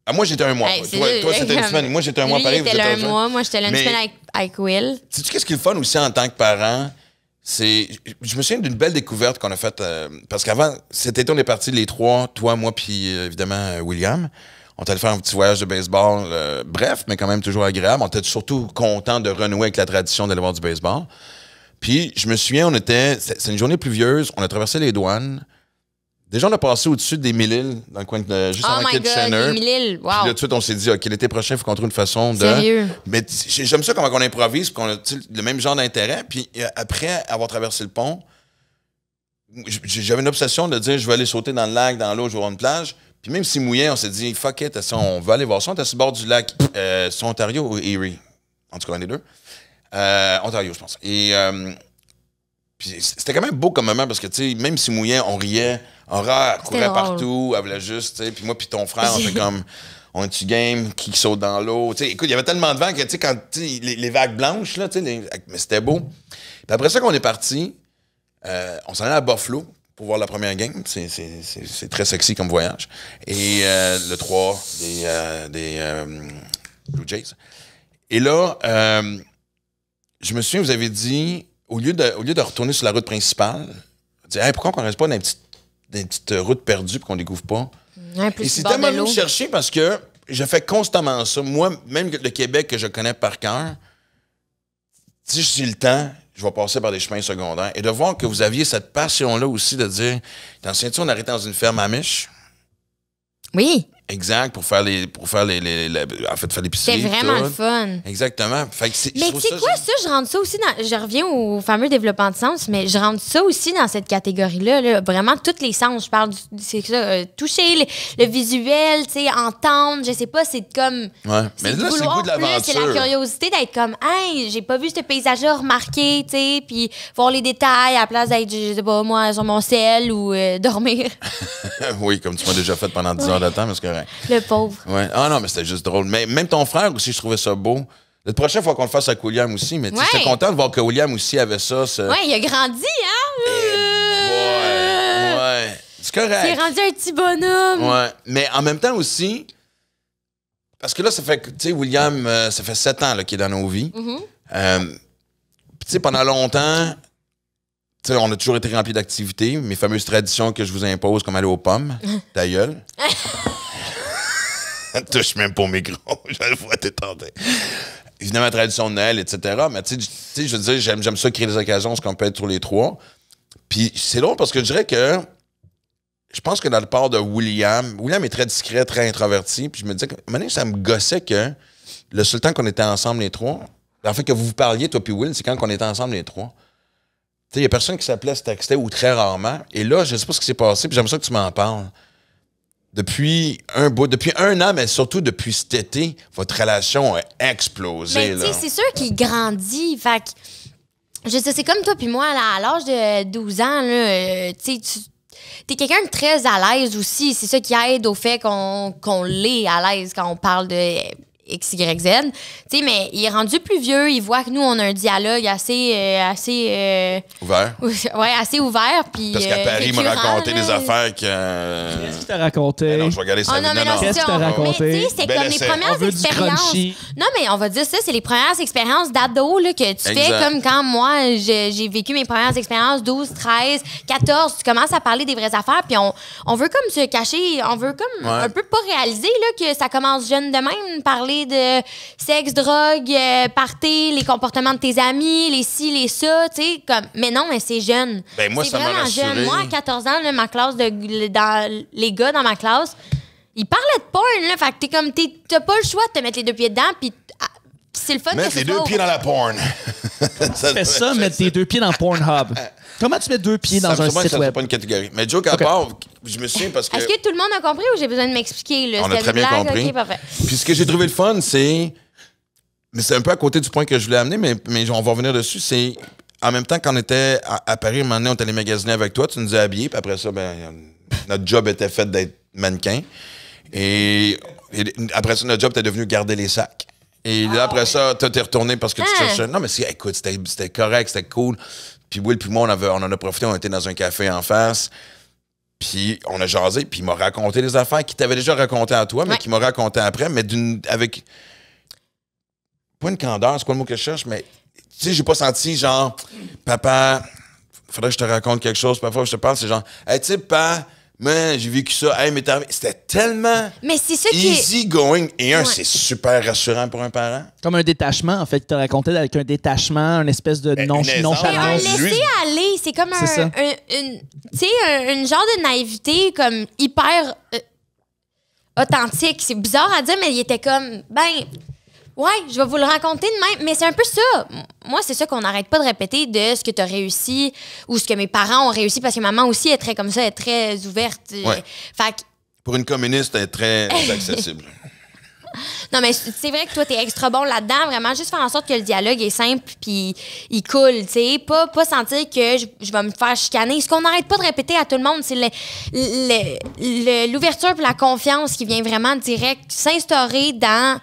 Ah, moi, j'étais un mois. Hey, Toi, c'était une semaine. Moi, j'étais un mois à Lui, Paris. il était vous là un êtes mois. Moi, j'étais là une Mais- semaine avec Will. Sais-tu qu'est-ce qui est le fun aussi en tant que parent? C'est. Je me souviens d'une belle découverte qu'on a faite. Parce qu'avant, cet été, on est partis les trois, toi, moi, puis évidemment William. On est allé faire un petit voyage de baseball, bref, mais quand même toujours agréable. On était surtout contents de renouer avec la tradition d'aller voir du baseball. Puis, je me souviens, c'est une journée pluvieuse, on a traversé les douanes. Déjà, on a passé au-dessus des Mille-Îles, dans le coin de juste Oh avant my God, Kitchener. les Mille-Îles, wow. Puis là, tout de suite, on s'est dit, OK, l'été prochain, il faut qu'on trouve une façon de. Sérieux? Mais j'aime ça comment on improvise, puis qu'on a le même genre d'intérêt. Puis après avoir traversé le pont, j'avais une obsession de dire, je vais aller sauter dans le lac, dans l'eau, je vais voir une plage. Puis même s'il mouillait, on s'est dit, fuck it, on va aller voir ça. On était sur le bord du lac, sur Ontario ou Erie. En tout cas, un des deux. Ontario, je pense. Et puis c'était quand même beau comme moment parce que, tu sais, même s'il mouillait, on riait. Aura courait drôle. partout, elle voulait juste, tu sais. Puis moi, puis ton frère, on fait comme, on est-tu game, qui saute dans l'eau. Tu sais, écoute, il y avait tellement de vent que, tu sais, quand les vagues blanches, là, tu sais, mais c'était beau. Puis après ça qu'on est parti, on s'en allait à Buffalo pour voir la première game. C'est très sexy comme voyage. Et le 3 des Blue Jays. Et là, je me souviens, vous avez dit, au lieu de retourner sur la route principale, dit, hey, pourquoi on ne reste pas dans une petite route perdue et qu'on ne découvre pas? Un plus Et sur c'est le bord tellement de venu l'eau. me chercher parce que je fais constamment ça. Moi, même le Québec que je connais par cœur, si j'ai le temps, je vais passer par des chemins secondaires. Et de voir que vous aviez cette passion-là aussi de dire, t'en souviens-tu, on arrêtait dans une ferme amish? Oui, Exact, pour faire faire l'épicerie. c'est vraiment tout. le fun. Exactement. Fait que je Mais trouve tu sais quoi, ça, je rentre ça aussi dans... Je reviens au fameux développement de sens, mais je rentre ça aussi dans cette catégorie-là. Là. Vraiment, tous les sens. Je parle c'est ça, toucher, le visuel, tu sais, entendre, je sais pas, c'est comme... Ouais. Mais là, c'est le vouloir goût de plus, c'est la l'aventure. curiosité d'être comme, hey, j'ai pas vu ce paysage-là remarqué, tu sais, puis voir les détails à la place d'être, je sais pas, moi, sur mon ciel ou dormir. Oui, comme tu m'as déjà fait pendant 10 heures de temps, mais c'est correct. Le pauvre. Ouais. Ah non, mais c'était juste drôle. Mais même ton frère aussi, je trouvais ça beau. La prochaine fois qu'on le fasse avec William aussi, mais tu sais, Ouais. j'étais content de voir que William aussi avait ça. Ouais, il a grandi, hein? Ouais. C'est correct. Il est rendu un petit bonhomme. Ouais. Mais en même temps aussi, parce que là, ça fait que, tu sais, William, ça fait 7 ans là, qu'il est dans nos vies. Mm-hmm. Puis, tu sais, pendant longtemps, sais, on a toujours été remplis d'activités. Mes fameuses traditions que je vous impose, comme aller aux pommes, ta gueule. Touche même pas au micro, je le vois, t'es tenté. Évidemment, la tradition de Noël, etc. Mais tu sais, je veux dire, j'aime ça créer des occasions, ce qu'on peut être sur les trois. Puis c'est drôle parce que je dirais que je pense que dans le part de William est très discret, très introverti. Puis je me disais que maintenant, ça me gossait que le seul temps qu'on était ensemble les trois, en fait, que vous parliez, toi puis Will, c'est quand on était ensemble les trois. Tu sais, il y a personne qui s'appelait, se textait ou très rarement. Et là, je sais pas ce qui s'est passé, puis j'aime ça que tu m'en parles. Depuis un an, mais surtout depuis cet été, votre relation a explosé. Mais c'est sûr qu'il grandit. Fait que, je sais, c'est comme toi puis moi, là, à l'âge de 12 ans, là, tu t'es quelqu'un de très à l'aise aussi. C'est ça qui aide au fait qu'on l'est à l'aise quand on parle de X, Y, Z. Tu sais, mais il est rendu plus vieux. Il voit que nous, on a un dialogue assez ouvert. Ouais, assez ouvert. Puis, parce qu'à Paris, il m'a raconté des affaires que. Qu'est-ce qu'il t'a raconté? Non, je vais regarder ça. Oh, non, mais non, Qu'est-ce qu'il t'a raconté? Mais c'est comme les premières expériences. Non, mais on va dire ça, c'est les premières expériences d'ado là, que tu fais comme quand moi, j'ai vécu mes premières expériences, 12, 13, 14. Tu commences à parler des vraies affaires, puis on veut comme se cacher, on veut comme un peu pas réaliser là, que ça commence jeune de même, parler de sexe, drogue, party, les comportements de tes amis, les ci, les ça, tu sais, comme. Mais non, mais c'est jeune. Ben moi, c'est ça m'a vraiment rassuré. jeune. Moi, à 14 ans, là, ma classe les gars dans ma classe, ils parlaient de porn, là. Fait que t'es comme, t'as pas le choix de te mettre les deux pieds dedans, puis c'est le fun mettre les deux pieds dans la porn. Fais ça, mettre tes deux pieds dans Pornhub. Comment tu mets deux pieds dans un site web? C'est pas une catégorie. Mais joke à part, je me souviens parce que. Est-ce que tout le monde a compris ou j'ai besoin de m'expliquer? Là? On a très bien compris. Okay, parfait. Puis ce que j'ai trouvé le fun, c'est. Mais c'est un peu à côté du point que je voulais amener, mais on va revenir dessus. C'est. En même temps, quand on était à Paris, un moment donné, on est allé magasiner avec toi, tu nous as habillés, puis après ça, notre job était fait d'être mannequin. Et après ça, notre job était devenu garder les sacs. Et là, après ça, toi, t'es retourné parce que tu cherchais. Non, mais écoute, c'était correct, c'était cool. Puis Will puis moi, on en a profité, on était dans un café en face. Puis on a jasé, puis il m'a raconté des affaires qu'il t'avait déjà raconté à toi, mais qu'il m'a raconté après, mais avec... Pas une candeur, c'est quoi le mot que je cherche, mais... Tu sais, j'ai pas senti genre... Papa, faudrait que je te raconte quelque chose. Parfois, je te parle, c'est genre... Hey, tu sais, papa... Man, j'ai vécu ça. Hey, mais c'était tellement easy going. Et c'est super rassurant pour un parent. Comme un détachement, en fait. Tu as raconté avec un détachement, une espèce de nonchalance. Un laisser-aller. C'est comme tu sais, une genre de naïveté comme hyper authentique. C'est bizarre à dire, mais il était comme, ouais, je vais vous le raconter de même. Mais c'est un peu ça. Moi, c'est ça qu'on n'arrête pas de répéter de ce que tu as réussi ou ce que mes parents ont réussi parce que maman aussi est très comme ça, elle est très ouverte. Ouais. Fait que... Pour une communiste, elle est très accessible. Non, mais c'est vrai que toi, t'es extra bon là-dedans. Vraiment, juste faire en sorte que le dialogue est simple puis il coule, tu sais. Pas sentir que je vais me faire chicaner. Ce qu'on n'arrête pas de répéter à tout le monde, c'est l'ouverture puis la confiance qui vient vraiment direct s'instaurer dans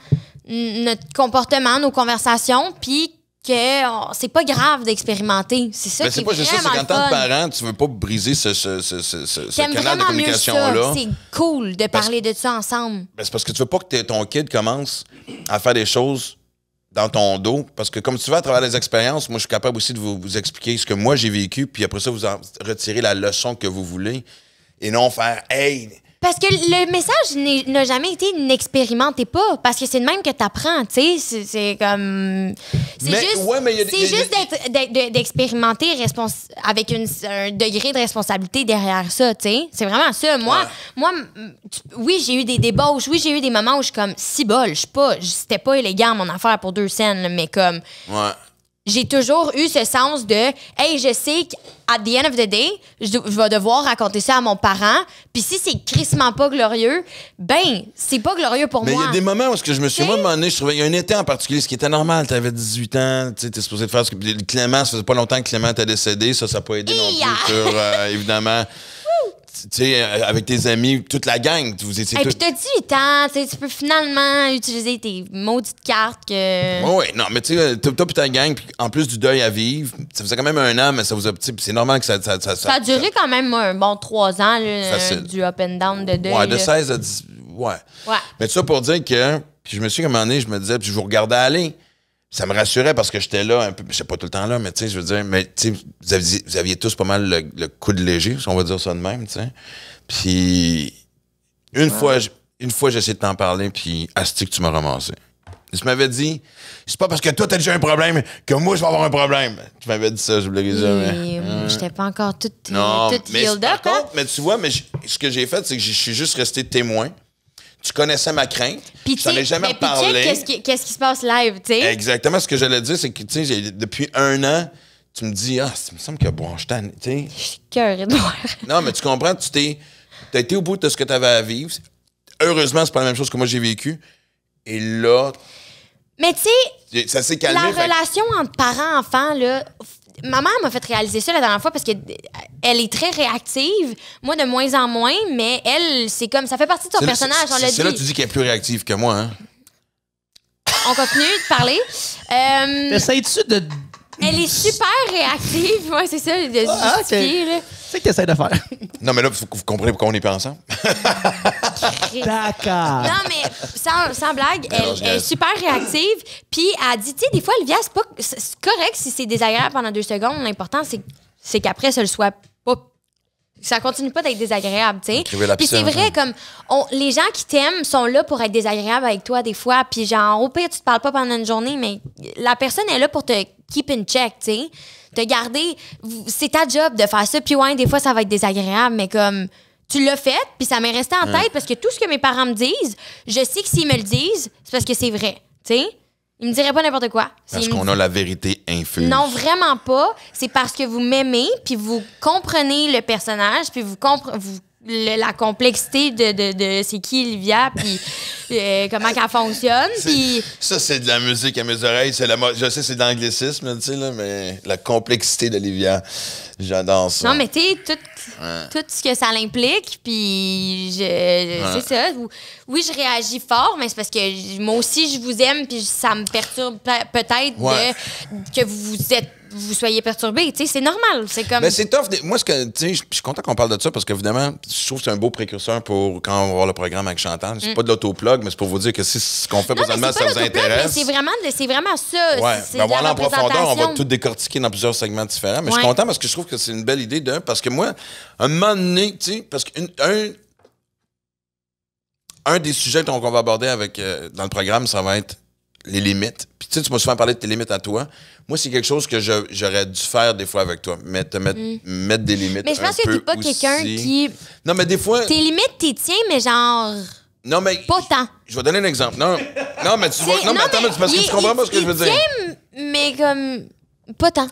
notre comportement, nos conversations, puis que c'est pas grave d'expérimenter. C'est ça qui est vraiment le fun. Mais c'est pas juste ça, c'est qu'en tant que parent, tu veux pas briser ce canal de communication-là. C'est cool de parler de ça ensemble. Ben, c'est parce que tu veux pas que ton kid commence à faire des choses dans ton dos. Parce que comme tu vas à travers les expériences, moi, je suis capable aussi de vous expliquer ce que moi, j'ai vécu, puis après ça, vous en retirez la leçon que vous voulez, et non faire « Hey! » Parce que le message n'a jamais été n'expérimentez pas. Parce que c'est de même que t'apprends, tu sais. C'est comme... C'est juste d'expérimenter avec un degré de responsabilité derrière ça, tu sais. C'est vraiment ça. Moi, oui, j'ai eu des débauches. Oui, j'ai eu des moments où je suis comme, si bol, c'était pas élégant mon affaire pour 2 scènes, là, mais comme... Ouais. J'ai toujours eu ce sens de hey, je sais qu'à the end of the day, je vais devoir raconter ça à mon parent. Puis si c'est crissement pas glorieux, c'est pas glorieux pour moi. Mais il y a des moments où je me suis moi, à un moment donné, je trouvais il y a un été en particulier, ce qui était normal, t'avais 18 ans, tu sais, t'es supposé de faire ce que Clément, ça faisait pas longtemps que Clément était décédé, ça n'a pas aidé non plus sur évidemment. Tu sais, avec tes amis, toute la gang, vous étiez tous... Et puis t'as 18 ans, tu peux finalement utiliser tes maudites cartes que... Oui, non, mais tu sais, toi et ta gang, puis en plus du deuil à vivre, ça faisait quand même 1 an, mais ça vous a... C'est normal que ça a duré quand même un bon 3 ans, là, du up and down de deuil. Ouais, de 16 à 10... Ouais. Mais tout ça pour dire que... Puis je me suis, à un moment donné, je me disais, puis je vous regardais aller. ça me rassurait parce que j'étais là un peu. Je sais pas tout le temps là, mais tu sais, je veux dire, mais tu sais, vous aviez tous pas mal le coude léger, si on va dire ça de même, tu sais. Puis une fois, j'ai essayé de t'en parler, puis asti que tu m'as ramassé. Tu m'avais dit, c'est pas parce que toi, t'as déjà un problème que moi, je vais avoir un problème. Tu m'avais dit ça, je voulais dire. Mais j'étais pas encore toute mais healed up. Par contre, mais tu vois, ce que j'ai fait, c'est que je suis juste resté témoin. Tu connaissais ma crainte. Puis je t'en ai jamais parlé. Qu'est-ce qui se passe live, tu sais? Exactement. Ce que j'allais dire, c'est que, tu sais, depuis 1 an, tu me dis, ça me semble que bon, je t'en. Je suis cœurée de voir. Non, mais tu comprends, t'as été au bout de ce que tu avais à vivre. Heureusement, c'est pas la même chose que moi j'ai vécu. Et là. Mais tu sais, ça s'est calmé. La relation entre parents-enfants, là. Ma mère m'a fait réaliser ça la dernière fois parce qu'elle est très réactive. Moi, de moins en moins, mais elle, c'est comme. Ça fait partie de son personnage, on l'a dit. C'est là que tu dis qu'elle est plus réactive que moi, hein? On continue de parler. Essayes-tu de. Elle est super réactive. Ouais, c'est ça, de justifier, là. C'est ce que t'essaies de faire. Non, mais là, vous comprenez pourquoi on n'est pas ensemble? D'accord. Non, mais sans blague, elle est super réactive. Puis elle dit, tu sais, des fois, Olivia, c'est correct si c'est désagréable pendant 2 secondes. L'important, c'est qu'après, ça le soit pas. Ça continue pas d'être désagréable, tu sais. Puis c'est vrai, comme les gens qui t'aiment sont là pour être désagréables avec toi des fois. Puis genre, au pire, tu te parles pas pendant une journée, mais la personne est là pour te keep in check, tu sais. Te garder. C'est ta job de faire ça. Puis ouais, des fois, ça va être désagréable, mais comme tu l'as fait, puis ça m'est resté en tête parce que tout ce que mes parents me disent, je sais que s'ils me le disent, c'est parce que c'est vrai, tu sais. Ils me diraient pas n'importe quoi. Parce qu'on a la vérité infuse. Non, vraiment pas. C'est parce que vous m'aimez, puis vous comprenez le personnage, puis vous la complexité de c'est qui Olivia, puis comment qu'elle fonctionne. Puis ça, c'est de la musique à mes oreilles. Je sais, c'est de l'anglicisme, tu sais, là, mais la complexité d'Olivia, j'adore ça. Non, mais tu sais, tout ce que ça l'implique, puis c'est ça. Oui, je réagis fort, mais c'est parce que moi aussi, je vous aime, puis ça me perturbe peut-être que vous soyez perturbé, tu sais, c'est normal, c'est comme... Mais c'est tough. Moi, tu sais, je suis content qu'on parle de ça parce qu'évidemment, je trouve que c'est un beau précurseur pour quand on va voir le programme avec Chantal. C'est pas de l'autoplug, mais c'est pour vous dire que si ce qu'on fait présentement, ça vous intéresse. Mais c'est vraiment ça. Ouais. C'est ben, voilà, en profondeur, on va représentation. tout décortiquer dans plusieurs segments différents. Mais je suis content parce que je trouve que c'est une belle idée parce que moi, un moment donné, tu sais, parce un des sujets qu'on va aborder dans le programme, ça va être les limites. Puis tu sais, tu m'as souvent parlé de tes limites à toi. Moi, c'est quelque chose que j'aurais dû faire des fois avec toi. Mettre des limites. Mais je pense que t'es pas quelqu'un qui... Non, mais des fois... Tes limites, t'es tiens, mais genre... Non, mais... Pas tant. Je vais donner un exemple. Non, mais tu vois... Non, mais attends, parce que tu comprends pas ce que je veux dire. Tiens, mais comme... Pas tant.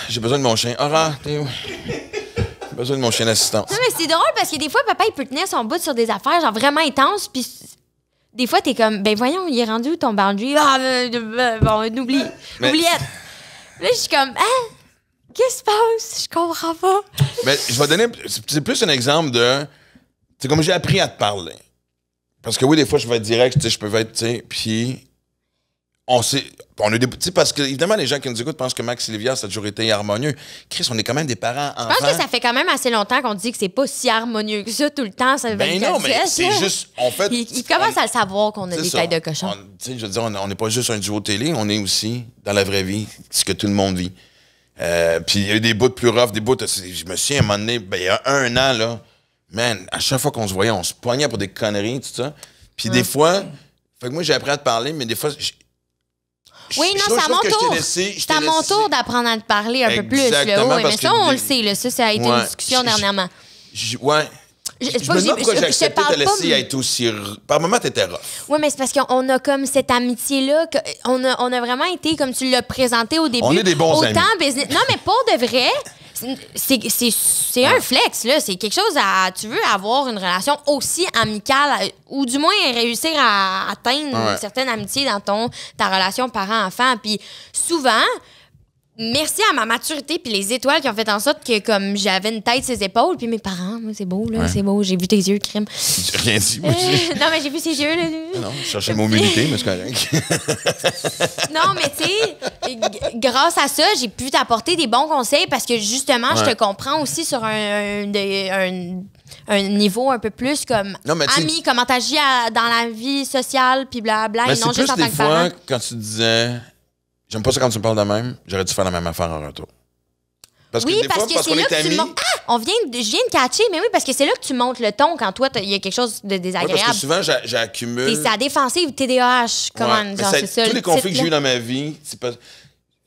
J'ai besoin de mon chien. Aura, t'es où? J'ai besoin de mon chien d'assistance. Non, mais c'est drôle parce que des fois, papa, il peut tenir son bout sur des affaires genre vraiment intenses, puis... Des fois, t'es comme, ben voyons, il est rendu où ton boundary? Bon, oublie. Oubliette. Là, je suis comme, qu'est-ce qui se passe? Je comprends pas. Mais je vais donner, c'est plus un exemple de, c'est comme j'ai appris à te parler. Parce que oui, des fois, je vais être direct, tu sais, je peux être, tu sais, puis on a des, tu sais, parce que évidemment, les gens qui nous écoutent pensent que Max et Olivia, ça a toujours été harmonieux. Chris, on est quand même des parents enfants. Je pense que ça fait quand même assez longtemps qu'on dit que c'est pas si harmonieux que ça tout le temps. Ça ben non, mais c'est juste, en fait... Il commence à le savoir qu'on a des têtes de cochon. Tu sais, je veux dire, on n'est pas juste un duo télé, on est aussi dans la vraie vie, ce que tout le monde vit. Puis il y a eu des bouts plus rough, des bouts... Je me souviens, à un moment donné, il y a 1 an, là, man, à chaque fois qu'on se voyait, on se poignait pour des conneries, tout ça. Puis des fois... Fait que moi, j'ai appris à te parler, mais des fois... Oui, non, c'est à mon tour. C'est à mon tour d'apprendre à te parler un peu plus. Là. Oui, mais ça, on le sait. Là. Ça a été une discussion dernièrement. Je me demande pourquoi j'ai accepté de te laisser être aussi... Par moment, t'étais rough. Oui, mais c'est parce qu'on a comme cette amitié-là. On a vraiment été, comme tu l'as présenté au début... On est des bons amis. Business. Non, mais pour de vrai... C'est un flex, là. C'est quelque chose à... Tu veux avoir une relation aussi amicale ou du moins réussir à atteindre une certaine amitié dans ta relation parent-enfant. Puis souvent, merci à ma maturité puis les étoiles qui ont fait en sorte que comme j'avais une tête ses épaules puis mes parents, moi, c'est beau, là, c'est beau. J'ai vu tes yeux, crime. J'ai rien dit, moi aussi. Non, mais j'ai vu ses yeux, là. Non, je cherchais le mot humilité, mais c'est correct. Non, mais tu sais, grâce à ça, j'ai pu t'apporter des bons conseils parce que justement, je te comprends aussi sur un un niveau un peu plus comme ami, comment t'agis dans la vie sociale, puis blablabla, et non juste en tant que parent. des fois, quand tu disais « J'aime pas ça quand tu me parles de même », j'aurais dû faire la même affaire en retour. Parce que des fois, parce qu'on est amis... je viens de catcher, mais oui, parce que c'est là que tu montes le ton quand toi, il y a quelque chose de désagréable. Oui, parce que souvent, j'accumule... C'est à défensive, TDAH, comment genre, c'est ça. Tous les conflits que j'ai eu dans ma vie, c'est pas...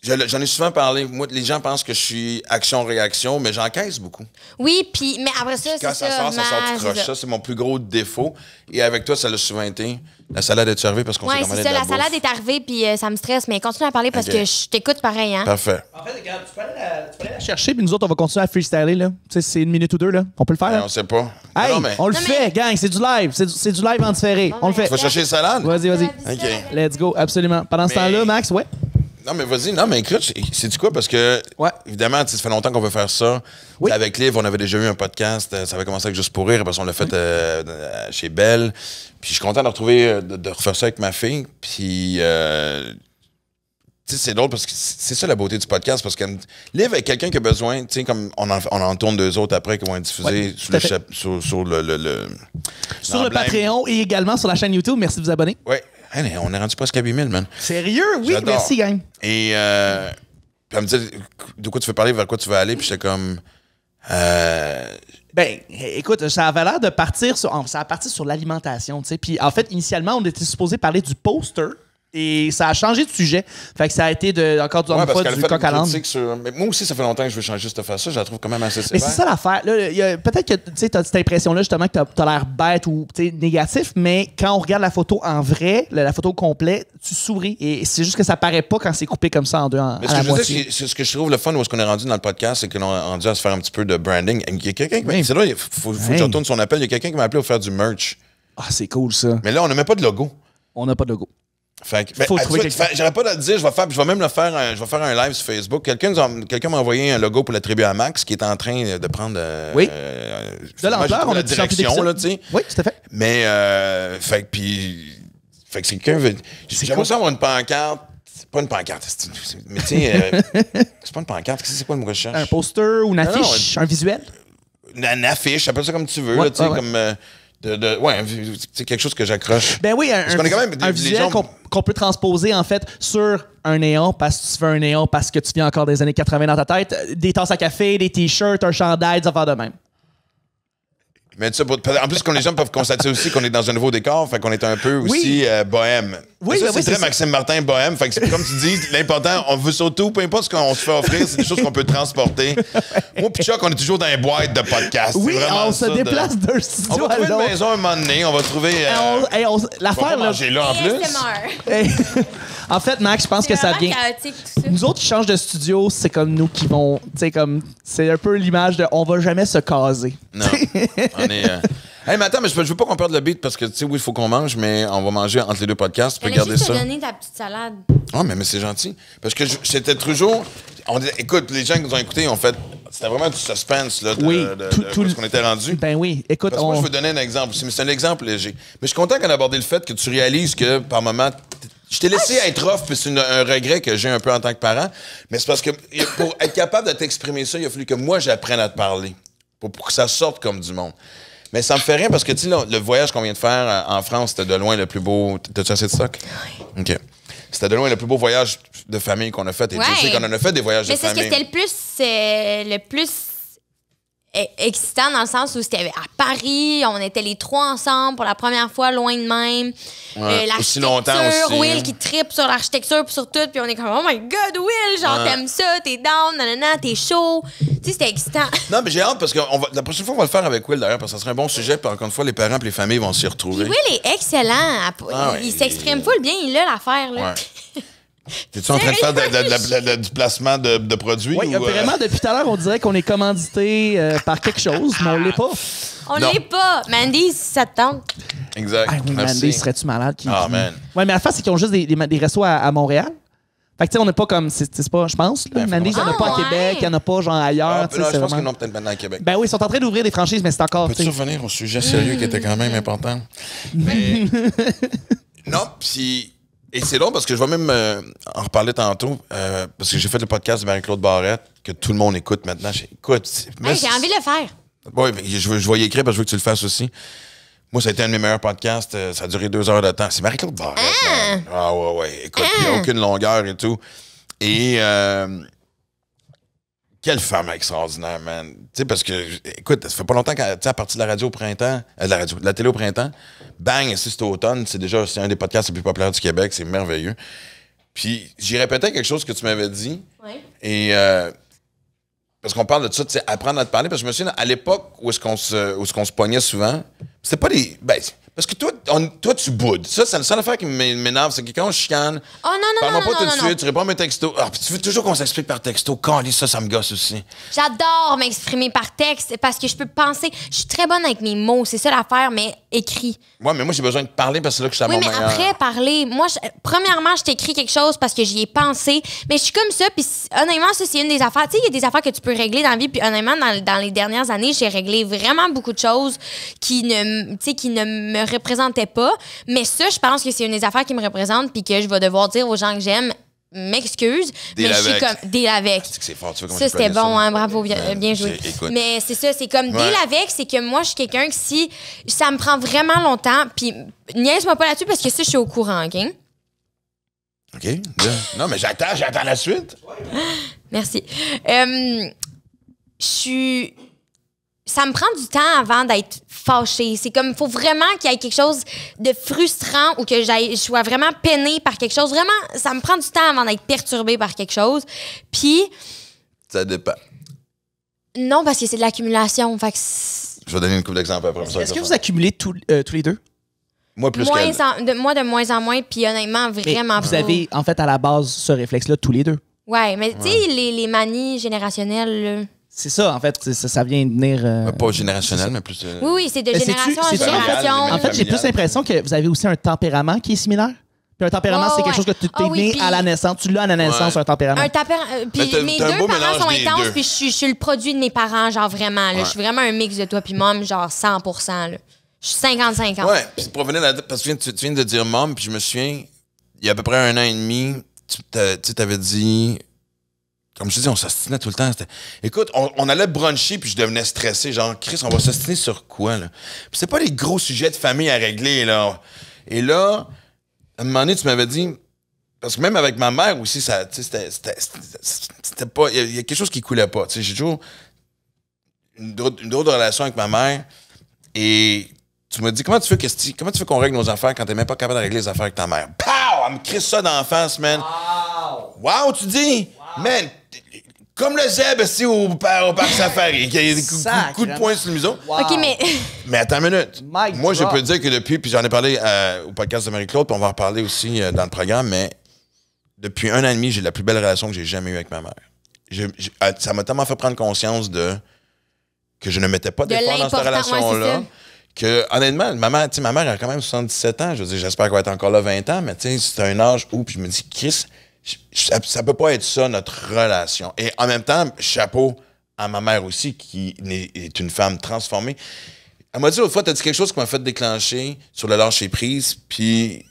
J'en ai souvent parlé. Moi, les gens pensent que je suis action-réaction, mais j'encaisse beaucoup. Oui, puis mais après ça, c'est ça. Quand ça sort tout croche. Ça, c'est mon plus gros défaut. Et avec toi, ça l'a souvent été. La salade est arrivée parce qu'on s'est commandé de la bouffe. La salade est arrivée, puis ça me stresse. Mais continue à parler parce que je t'écoute pareil. Hein? Parfait. En fait, regarde, tu peux aller la chercher, puis nous autres, on va continuer à freestyler. Là. Tu sais, c'est 1 minute ou 2. Là. On peut le faire. On sait pas. Hey, on le fait, gang. C'est du live. C'est du live en différé. On le fait. Tu vas chercher la salade? Vas-y. OK. Let's go. Absolument. Pendant ce temps-là, Max, ouais. Non, mais vas-y. Non, mais écoute, sais-tu quoi? Parce que, évidemment, ça fait longtemps qu'on veut faire ça. Oui. Avec Liv, on avait déjà eu un podcast. Ça avait commencé avec Juste pour rire, parce qu'on l'a fait chez Belle. Puis je suis content de refaire ça avec ma fille. Puis, tu sais, c'est drôle parce que c'est ça la beauté du podcast. Parce que Liv est quelqu'un qui a besoin, tu sais, comme on en tourne 2 autres après qui vont être diffusés sur le Patreon et également sur la chaîne YouTube. Merci de vous abonner. Oui. Hey, on est rendu presque à 8000, man. Sérieux? Oui, merci, gang. Et puis elle me disait, de quoi tu veux parler, vers quoi tu veux aller? Puis j'étais comme... Ben, écoute, ça avait l'air de partir sur l'alimentation, tu sais. Puis en fait, initialement, on était supposé parler du poster. Et ça a changé de sujet. Fait que ça a été encore du coq à l'âne. Mais moi aussi, ça fait longtemps que je veux changer cette face-là. Je la trouve quand même assez sévère. Mais c'est ça l'affaire. Peut-être que tu as cette impression-là, justement, que t'as l'air bête ou négatif, mais quand on regarde la photo en vrai, la photo complète, tu souris. Et c'est juste que ça paraît pas quand c'est coupé comme ça en deux, à la moitié. C'est ce que je trouve le fun où est-ce qu'on est rendu dans le podcast, c'est qu'on est rendu à se faire un petit peu de branding. Il y a quelqu'un qui c'est là, il faut que je retourne son appel. Il y a quelqu'un qui m'a appelé pour faire du merch. Ah, c'est cool, ça. Mais là, on n'a même pas de logo. On n'a pas de logo. Fait que, j'aurais pas à le dire, je vais même faire un live sur Facebook. Quelqu'un m'a envoyé un logo pour la tribu à Max qui est en train de prendre de l'ampleur, on a la direction là, tu sais. Oui, tout à fait. Mais fait que c'est quelqu'un j'aimerais ça avoir une pancarte. C'est pas une pancarte, mais tu sais c'est pas une pancarte, c'est quoi le mot que je cherche? Un poster ou une affiche, un visuel? Une affiche, appelle ça comme tu veux, tu sais comme c'est quelque chose que j'accroche. Ben oui, un visuel qu'on peut transposer en fait sur un néon parce que tu fais un néon parce que tu viens encore des années 80 dans ta tête, des tasses à café, des t-shirts, un chandail, des affaires de même. Mais ça, en plus, les gens peuvent constater aussi qu'on est dans un nouveau décor, fait qu'on est un peu aussi bohème. Oui, ça, c'est très Maxime Martin bohème. Fait que c'est comme tu dis, l'important, on veut surtout, peu importe ce qu'on se fait offrir, c'est des choses qu'on peut transporter. Moi puis Chuck, on est toujours dans les boîtes de podcast. Oui, on se déplace d'un studio à l'autre. On va trouver une maison un moment donné, on va trouver... l'affaire, là... manger là, en plus. En fait, Max, je pense que ça vient... Nous autres qui changent de studio, c'est comme nous qui vont... Tu sais, comme... C'est un peu l'image de on va jamais se caser. Non. On est... Hey, mais attends, mais je veux pas qu'on perde le beat parce que, tu sais, oui, il faut qu'on mange, mais on va manger entre les deux podcasts. Tu peux garder ça. Je vais te donner ta petite salade. Ah, mais c'est gentil. Parce que c'était toujours... Écoute, les gens qui nous ont écoutés ont fait... C'était vraiment du suspense, là, de ce qu'on était rendu. Ben oui, écoute... Parce que moi, je veux donner un exemple aussi, mais c'est un exemple léger. Mais je suis content qu'on ait abordé le fait que tu réalises que, par moment... Je t'ai laissé être off, puis c'est un regret que j'ai un peu en tant que parent. Mais c'est parce que pour être capable de t'exprimer ça, il a fallu que moi, j'apprenne à te parler. Pour que ça sorte comme du monde. Mais ça me fait rien parce que, tu sais, le voyage qu'on vient de faire en France, c'était de loin le plus beau... T'as-tu assez de stock? Oui. OK. C'était de loin le plus beau voyage de famille qu'on a fait. Et tu sais qu'on en a fait des voyages de famille. Mais c'est ce que c'était le plus excitant dans le sens où c'était à Paris, on était les 3 ensemble pour la première fois, loin de même. Ouais, aussi longtemps aussi. Will qui trippe sur l'architecture puis sur tout, puis on est comme oh my god Will, genre t'aimes ça, t'es down, nanana, t'es chaud. Tu sais, c'était excitant. Non, mais j'ai hâte parce que la prochaine fois on va le faire avec Will d'ailleurs parce que ça serait un bon sujet, puis encore une fois les parents et les familles vont s'y retrouver. Puis Will est excellent, il s'exprime full bien, il a l'affaire là. Ouais. T'es-tu en train de faire du placement de produits? Oui, vraiment, depuis tout à l'heure, on dirait qu'on est commandité par quelque chose, mais on l'est pas. On l'est pas. Mandy, si ça te tente. Exact. Ah, oui, Mandy, serais-tu malade? Man. Ouais, mais la face, c'est qu'ils ont juste des restos à Montréal. Fait que, tu sais, on n'est pas comme. C'est pas, je pense. Mandy, il n'y en a pas à Québec, il n'y en a pas genre ailleurs. Je pense qu'ils n'ont peut-être maintenant à Québec. Ben oui, ils sont en train d'ouvrir des franchises, mais c'est encore. Peux-tu revenir au sujet sérieux qui était quand même important? Mais. Non, puis. Et c'est long parce que je vais même en reparler tantôt, parce que j'ai fait le podcast de Marie-Claude Barrette, que tout le monde écoute maintenant. Écoute, j'ai envie de le faire. Oui, je vais y écrire parce que je veux que tu le fasses aussi. Moi, ça a été un de mes meilleurs podcasts. Ça a duré 2 heures de temps. C'est Marie-Claude Barrette. Ah ouais. Écoute, il n'y a aucune longueur et tout. Et quelle femme extraordinaire, man. Tu sais, parce que, écoute, ça fait pas longtemps qu'à partir de la radio au printemps, de la télé au printemps, bang, c'est automne. C'est un des podcasts les plus populaires du Québec. C'est merveilleux. Puis, j'y répétais quelque chose que tu m'avais dit. Oui. Et parce qu'on parle de ça, tu sais, apprendre à te parler. Parce que je me souviens, à l'époque où est-ce qu'on se pognait souvent, c'était pas des. Ben, parce que toi, tu boudes. Ça, c'est la seule affaire qui m'énerve. C'est que quand on chicane, Oh non, parle-moi pas tout de non. suite, tu réponds à mes textos. Ah, puis tu veux toujours qu'on s'explique par texto. Quand ça me gosse aussi. J'adore m'exprimer par texte parce que je peux penser. Je suis très bonne avec mes mots, c'est ça l'affaire, mais écrit. Ouais, mais moi, j'ai besoin de parler parce que c'est là que je suis à Oui, mon mais meilleur. après, parler. Moi, premièrement, je t'écris quelque chose parce que j'y ai pensé. Mais je suis comme ça, puis honnêtement, ça, c'est une des affaires. Tu sais, il y a des affaires que tu peux régler dans la vie, puis honnêtement, dans les dernières années, j'ai réglé vraiment beaucoup de choses qui ne me représentaient pas. Mais ça, je pense que c'est une des affaires qui me représente, puis que je vais devoir dire aux gens que j'aime, m'excuse, mais je suis comme deal avec. C'est fort, tu vois comment Ça, je peux c'était dire bon, ça? hein, bravo, bien joué. Écoute. Mais c'est ça, c'est comme deal avec, c'est que moi, je suis quelqu'un que si ça me prend vraiment longtemps, puis niaise-moi pas là-dessus parce que ça, je suis au courant, OK? OK. Non, mais j'attends la suite. Merci. Ça me prend du temps avant d'être fâchée. C'est comme, il faut vraiment qu'il y ait quelque chose de frustrant ou que je sois vraiment peinée par quelque chose. Vraiment, ça me prend du temps avant d'être perturbée par quelque chose. Puis... Ça dépend. Non, parce que c'est de l'accumulation. Fait que je vais donner une couple d'exemples après. Est-ce que vous accumulez tous les deux? Moi, plus moi, de moins en moins, puis honnêtement, vraiment vous pas. avez, en fait, à la base, ce réflexe-là, tous les deux. Ouais, mais tu sais, les manies générationnelles, là. C'est ça, en fait, ça vient de venir... Pas générationnel, mais plus... Oui, c'est de Mais génération en c'est-tu- génération. En fait, j'ai plus l'impression que vous avez aussi un tempérament qui est similaire. Puis un tempérament, c'est quelque chose que tu t'es né à la naissance. Tu l'as à la naissance, un tempérament. Puis mes t'as un deux beau parents mélange sont des intenses, deux. puis je suis le produit de mes parents, genre vraiment. Là, je suis vraiment un mix de toi puis mom, genre 100%. Là. Je suis 50-50. Ouais, puis pour revenir parce que tu viens de dire mom, puis je me souviens, il y a à peu près 1 an et demi, tu t'avais dit... Comme je te dis, on s'ostinait tout le temps. Écoute, on allait bruncher, puis je devenais stressé. Genre, Chris, on va s'ostiner sur quoi, là? Puis c'est pas les gros sujets de famille à régler, là. Et là, à un moment donné, tu m'avais dit... Parce que même avec ma mère aussi, ça, c'était pas... Il y a quelque chose qui coulait pas. Tu sais, j'ai toujours une drôle de relation avec ma mère. Et tu m'as dit, comment tu fais qu'on règle nos affaires quand t'es même pas capable de régler les affaires avec ta mère? Pow! Elle me crisse ça dans la face, man. Wow, tu dis? Wow. Man, comme le zèbre ici au parc safari, qui a des coups de poing sur le museau. Wow. OK, mais... Mais attends une minute. Mike Moi, je drop. peux te dire que depuis, puis j'en ai parlé au podcast de Marie-Claude, puis on va en reparler aussi dans le programme, mais depuis 1 an et demi, j'ai la plus belle relation que j'ai jamais eue avec ma mère. Ça m'a tellement fait prendre conscience que je ne mettais pas d'effort dans cette relation-là. Ouais, que, honnêtement, ma mère a quand même 77 ans. Je veux dire, j'espère qu'elle va être encore là 20 ans, mais tu sais, c'est un âge où, puis je me dis, Chris, ça peut pas être ça, notre relation. Et en même temps, chapeau à ma mère aussi, qui est une femme transformée. Elle m'a dit l'autre fois, t'as dit quelque chose qui m'a fait déclencher sur le lâcher-prise, puis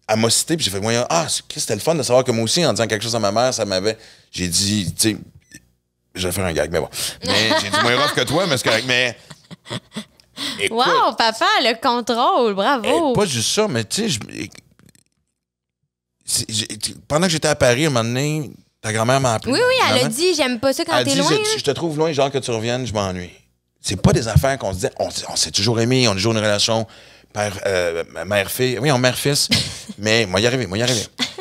elle m'a cité, puis j'ai fait, moyen, Chris, c'était le fun de savoir que moi aussi, en disant quelque chose à ma mère, ça m'avait... J'ai dit, tu sais, je vais faire un gag, mais bon. Mais j'ai dit moins rough que toi, mais c'est correct. Mais... Écoute, Wow, papa, le contrôle, bravo. pas juste ça, mais tu sais, pendant que j'étais à Paris, à un moment donné, ta grand-mère m'a appelé. Oui, elle a dit, j'aime pas ça quand Elle t'es dit, loin. je te trouve loin, genre que tu reviennes, je m'ennuie. C'est pas des affaires qu'on se dit, on s'est toujours aimé, on a toujours une relation mère-fille. Oui, on mère-fils. Mais moi, y arriver.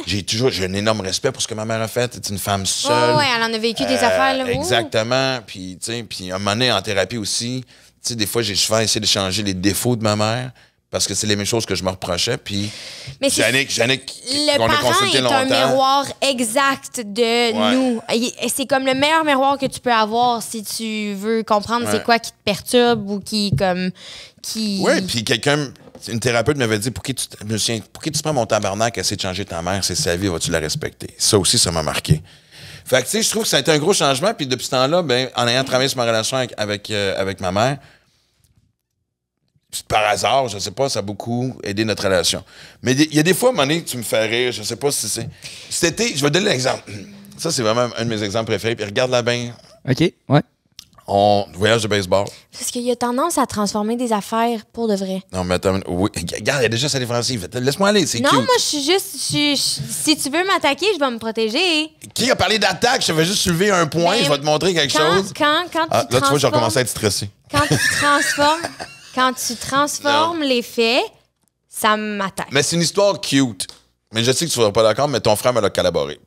J'ai un énorme respect pour ce que ma mère a fait. C'est une femme seule. Ouais, elle en a vécu des affaires, là. Exactement. Puis, tu sais, puis à un moment donné, en thérapie aussi, tu sais, des fois, j'ai souvent essayé de changer les défauts de ma mère parce que c'est les mêmes choses que je me reprochais. Puis, Jannick, le on a parent consulté est longtemps. un miroir exact de nous. Et c'est comme le meilleur miroir que tu peux avoir si tu veux comprendre c'est quoi qui te perturbe ou qui... Oui, puis une thérapeute m'avait dit, pour qui tu te prends mon tabarnak à essayer de changer ta mère, c'est sa vie, vas-tu la respecter? Ça aussi, ça m'a marqué. Fait que, tu sais, je trouve que ça a été un gros changement. Puis depuis ce temps-là, ben, en ayant travaillé sur ma relation avec ma mère, par hasard, je sais pas, ça a beaucoup aidé notre relation. Mais il y a des fois, à un moment donné, tu me fais rire, je sais pas si c'est... Cet été, je vais te donner l'exemple. Ça, c'est vraiment un de mes exemples préférés. Puis regarde-la bien. OK, ouais. Voyage de baseball. Parce qu'il y a tendance à transformer des affaires pour de vrai. Non, mais attends, oui. Regarde, il y a déjà sa défensive. Laisse-moi aller, c'est cute. Non, moi, je suis juste... si tu veux m'attaquer, je vais me protéger. Qui a parlé d'attaque? Je vais juste soulever un point, Mais je vais te montrer quelque chose. Quand Là, tu vois, je vais commencer à être stressé. Quand tu transformes les faits, ça m'attaque. Mais c'est une histoire cute. Mais je sais que tu ne seras pas d'accord, mais ton frère me l'a collaboré.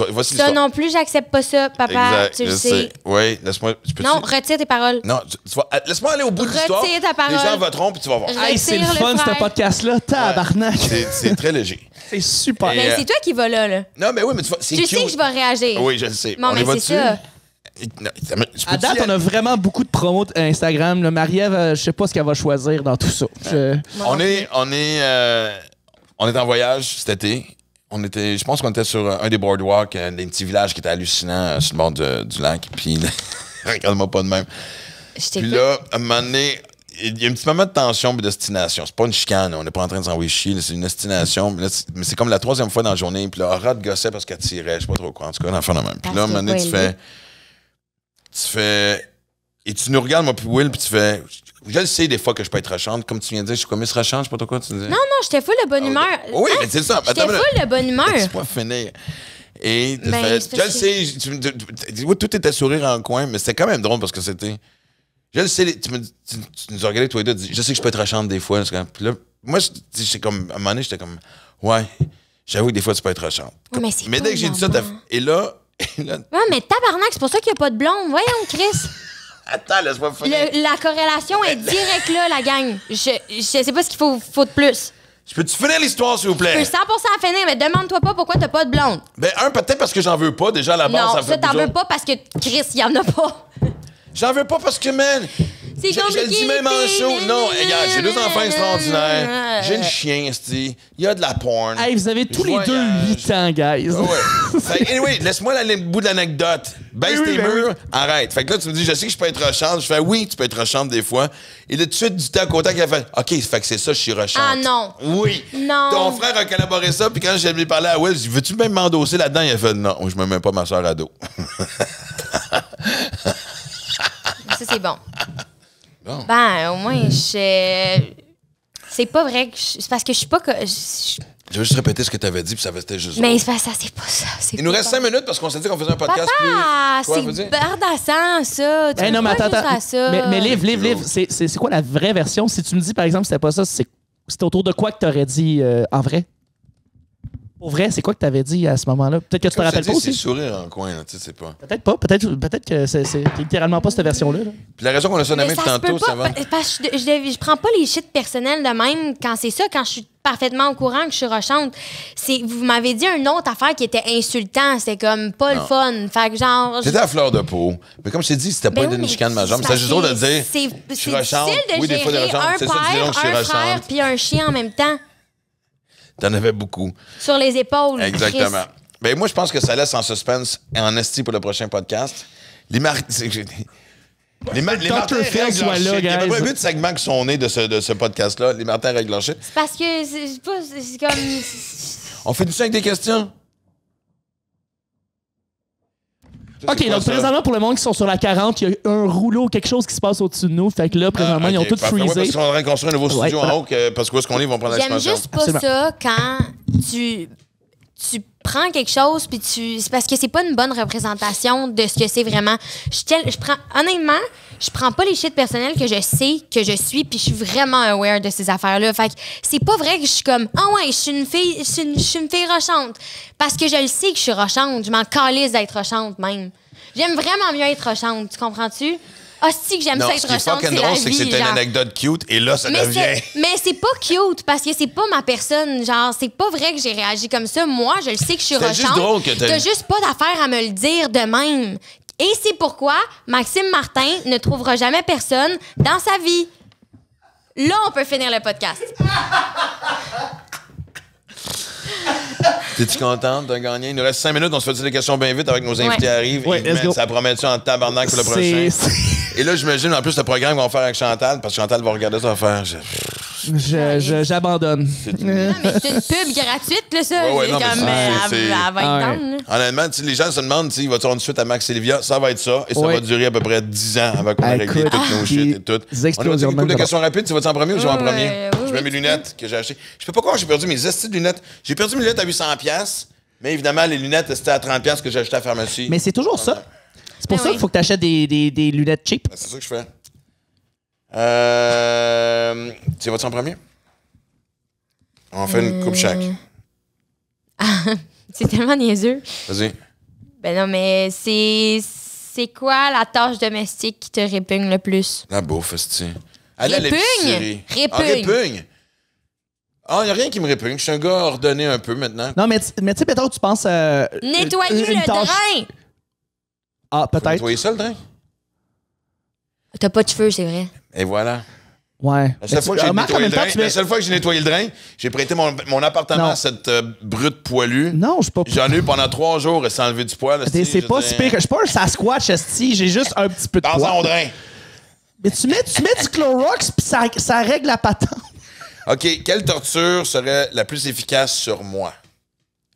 Voici Ça l'histoire. non plus, j'accepte pas ça, papa. Exact, Tu le je sais. Oui, laisse-moi. Non, retire tes paroles. Non, laisse-moi aller au bout de l'histoire. Retire ta parole. Les gens voteront, puis tu vas voir. Hey, c'est le Retire fun, le ce frère. podcast-là. Tabarnak. C'est très léger. C'est super. Mais c'est toi qui vas là. Non, mais oui, mais tu vois, c'est Tu cute. sais que je vais réagir. Oui, je le sais. Bon, On y mais va c'est dessus? ça. Non, À date, on a vraiment beaucoup de promos Instagram. Là. Marie-Ève, je sais pas ce qu'elle va choisir dans tout ça. On est en voyage cet été. Je pense qu'on était sur un des boardwalks d'un petit village qui était hallucinant sur le bord du lac. Puis, regarde-moi pas de même. Je Puis t'écoute. là, à un moment donné, il y a un petit moment de tension et de destination. C'est pas une chicane, on n'est pas en train de s'envoyer chier, là, c'est une destination. Mais c'est comme la troisième fois dans la journée. Puis là, Aura te gossait parce qu'elle tirait, je sais pas trop quoi. En tout cas, l'enfant de même. Puis là, à un moment donné, tu fais. Et tu nous regardes, moi, puis Will, puis tu fais. Je le sais des fois que je peux être rachante. Comme tu viens de dire, je suis comme Miss Rachante, je sais pas trop quoi tu disais. Non, j'étais full de bonne humeur. Oui, mais c'est ça. J'étais full de bonne humeur. Laisse-moi finir. Et tu Ben, fais, c'est je le parce sais, oui, tout était sourire en coin, mais c'était quand même drôle parce que c'était. Je le sais, tu nous as regardé, toi et deux, tu dis, je sais que je peux être rachante des fois. Puis là, moi, c'est comme, à un moment donné, j'étais comme, ouais, j'avoue que des fois, tu peux être rachante. Ouais, mais c'est Mais pas dès que j'ai dit ça, normal. Et là, Ouais, mais tabarnak, c'est pour ça qu'il n'y a pas de blonde. Voyons, Chris. attends, laisse-moi finir. La corrélation est directe là, la gang. Je sais pas ce qu'il faut de plus. Je peux-tu finir l'histoire, s'il vous Je peux plaît? 100% à finir, mais demande-toi pas pourquoi t'as pas de blonde. Ben, peut-être parce que j'en veux pas, déjà, à la base, Non, ça fait ça, t'en bizarre. veux pas parce que Chris, il y en a pas. J'en veux pas parce que, man, C'est je le dis même en show. Non, regarde, j'ai 2 enfants extraordinaires. J'ai une chien, il y a de la porn. Hey, vous avez tous les deux 8 ans, guys. Ouais. Fait que, anyway, laisse-moi le bout de l'anecdote. Baisse tes murs, arrête. Fait que là, tu me dis, je sais que je peux être rochante. Je fais, oui, tu peux être rochante des fois. Et là, tout de suite, du tac au tac, il a fait, OK, fait que c'est ça, je suis rochante. Ah non. Oui. Non. Ton frère a collaboré ça, puis quand j'ai lui parler à Will, je dis, veux-tu même m'endosser là-dedans? Il a fait, non, je me mets pas ma soeur à dos. Ça, c'est bon. Bon. Ben, au moins, c'est pas vrai que c'est parce que je suis pas... Je vais juste répéter ce que tu avais dit, puis ça restait juste. Mais c'est pas ça, c'est pas ça. Il nous reste 5 minutes parce qu'on s'est dit qu'on faisait un podcast Papa, plus. Quoi, vous c'est dire? bardassant, ça. Tu Hey, peux non, mais pas attends, juste faire ça. Mais livre, c'est quoi la vraie version? Si tu me dis, par exemple, c'était pas ça, c'est autour de quoi que t'aurais dit en vrai? Pour vrai, c'est quoi que t'avais dit à ce moment-là? Peut-être que tu te rappelles pas C'est aussi. sourire en coin, là, tu sais pas. Peut-être pas. Peut-être que c'est littéralement pas cette version-là. là. Puis la raison qu'on a ça nommé Mais ça se tantôt, peut ça pas, va. parce que je prends pas les shit personnels de même quand c'est ça, quand je suis parfaitement au courant que je suis rochante. Vous m'avez dit une autre affaire qui était insultant, c'était comme pas le fun. Fait que genre... C'était à fleur de peau. Mais comme je t'ai dit, c'était pas une chicane majeure. Mais c'est juste drôle de dire. C'est je suis rochante. difficile de Oui, des fois, gérer des rochante. un C'est ça, tu dis donc, je suis père, un frère rochante. puis un chien en même temps T'en avais beaucoup. sur les épaules. Exactement. Chris. Ben, moi, je pense que ça laisse en suspense et en esti pour le prochain podcast. Les Martins. Les Martins Phil règlent soit leur là, shit. Il y a à peu guys. près 8 segments qui sont nés de ce podcast-là. Les Martins règlent leur shit. C'est parce que c'est pas... C'est comme... On fait du ça avec des questions? Ça, OK, c'est quoi, donc ça? présentement, pour le monde qui sont sur la 40, il y a un rouleau, quelque chose qui se passe au-dessus de nous. Fait que là, présentement, ils ont ok, tout parfait. Ouais, freezé. parce qu'on aurait construit un nouveau studio voilà. en haut, parce que où est-ce qu'on est, ils vont prendre J'aime l'expansion. juste pas Absolument. ça quand tu prends quelque chose puis c'est parce que c'est pas une bonne représentation de ce que c'est vraiment. Honnêtement, je prends pas les shit personnels que je sais que je suis puis je suis vraiment aware de ces affaires-là. Fait que c'est pas vrai que je suis comme ah ouais, je suis une fille rochante parce que je le sais que je suis rochante, je m'en calisse d'être rochante même. J'aime vraiment mieux être rochante, tu comprends-tu? Ah, si que j'aime Non, ça ce être qui est rochante, fucking c'est la drôle, c'est que vie, c'était une genre. anecdote cute, et là, ça devient... Mais c'est pas cute parce que c'est pas ma personne. Genre, c'est pas vrai que j'ai réagi comme ça. Moi, je le sais que je suis C'était juste rochante. drôle que T'as juste pas d'affaire à me le dire de même. Et c'est pourquoi Maxime Martin ne trouvera jamais personne dans sa vie. Là, on peut finir le podcast. T'es-tu contente de gagner? Il nous reste 5 minutes, on se fait des questions bien vite avec nos invités arrivent. Ouais, Et, let's man, go. ça promet-tu en tabarnak pour le prochain? Et là, j'imagine, en plus, le programme qu'on va faire avec Chantal, parce que Chantal va regarder ça, va faire... J'abandonne. Non, mais c'est une pub gratuite, là, ça. Ouais, non, mais comme, c'est- elle va être down, là. Honnêtement, les gens se demandent, il va-tu avoir une suite à Max et Olivia? Ça va être ça. Et ça va durer à peu près 10 ans avant qu'on ait réglé Écoute, toutes nos shit et tout. des On a explosions une de couple de même questions rapides. Tu vas-tu en premier ou je vais en premier? oui, Je mets mes lunettes que j'ai achetées. Je sais pas pourquoi j'ai perdu mes estis de lunettes. J'ai perdu mes lunettes à 800$. Mais évidemment, les lunettes, c'était à 30$ que j'ai acheté à la pharmacie. Mais c'est toujours ça. C'est pour Ben ça oui. qu'il faut que tu achètes des lunettes cheap. C'est ça que je fais. Tu vas-tu en premier? On fait une coupe chaque. C'est tellement niaiseux. Vas-y. Ben non, mais c'est quoi la tâche domestique qui te répugne le plus? La bouffe, c'est-tu. Aller à Répugne? l'épicerie. Répugne. Ah, répugne. Ah, il n'y a rien qui me répugne. Je suis un gars ordonné un peu maintenant. Non, mais tu sais, peut-être tu penses. Nettoyer une le tâche- drain! Ah, Faut peut-être. nettoyer ça, le drain? T'as pas de cheveux, c'est vrai. Et voilà. Ouais. La seule fois que j'ai nettoyé le drain, la seule fois que j'ai nettoyé le drain, j'ai prêté mon appartement Non. à cette brute poilue. Non, je suis pas. J'en ai eu pendant 3 jours et sans enlever du poil. C'est pas si pire. Je suis pas un Sasquatch, esti. J'ai juste un petit peu de Dans poids. un drain. Mais tu mets du Clorox puis ça règle la patente. OK, quelle torture serait la plus efficace sur moi?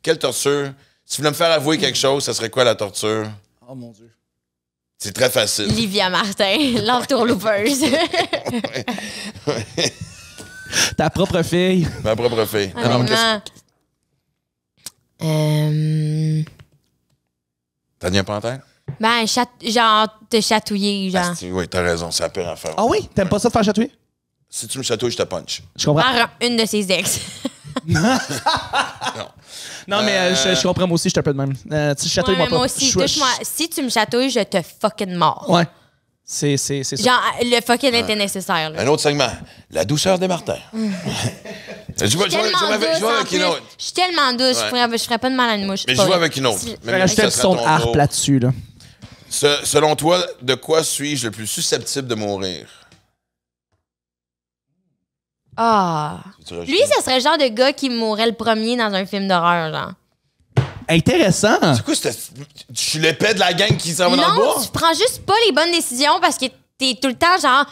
Quelle torture? Si tu voulais me faire avouer quelque chose, ça serait quoi la torture? Oh mon Dieu. C'est très facile. Livia Martin, l'entourloupeuse. Ta propre fille. Ma propre fille. Non, non, Honnêtement. T'as rien pas en tête? Ben, genre, te chatouiller, genre. Asti, oui, t'as raison, c'est la pire affaire. Ah oui? T'aimes pas ça de faire chatouiller? Si tu me chatouilles, je te punch. Je comprends. Par une de ses ex. Non, mais je comprends, moi aussi, je suis un peu de même. Tu Ouais, chatouilles-moi mais pas. moi aussi, touche-moi. Si tu me chatouilles, je te fucking mords. Ouais. C'est ça. Genre, le fucking était nécessaire, là. Un autre segment. La douceur des Martins. Je vais avec une autre. Je suis tellement douce, Ouais. je ferais pas de mal à une mouche. Mais je Pas joue vrai. avec une autre. Si- Je vais rajouter un petit son de harpe là-dessus, là. Selon toi, de quoi suis-je le plus susceptible de mourir? Ah. Lui, ça serait le genre de gars qui mourrait le premier dans un film d'horreur, genre. Intéressant. Du coup, je suis l'épée de la gang qui s'en va dans le bois? Non, tu prends juste pas les bonnes décisions parce que t'es tout le temps genre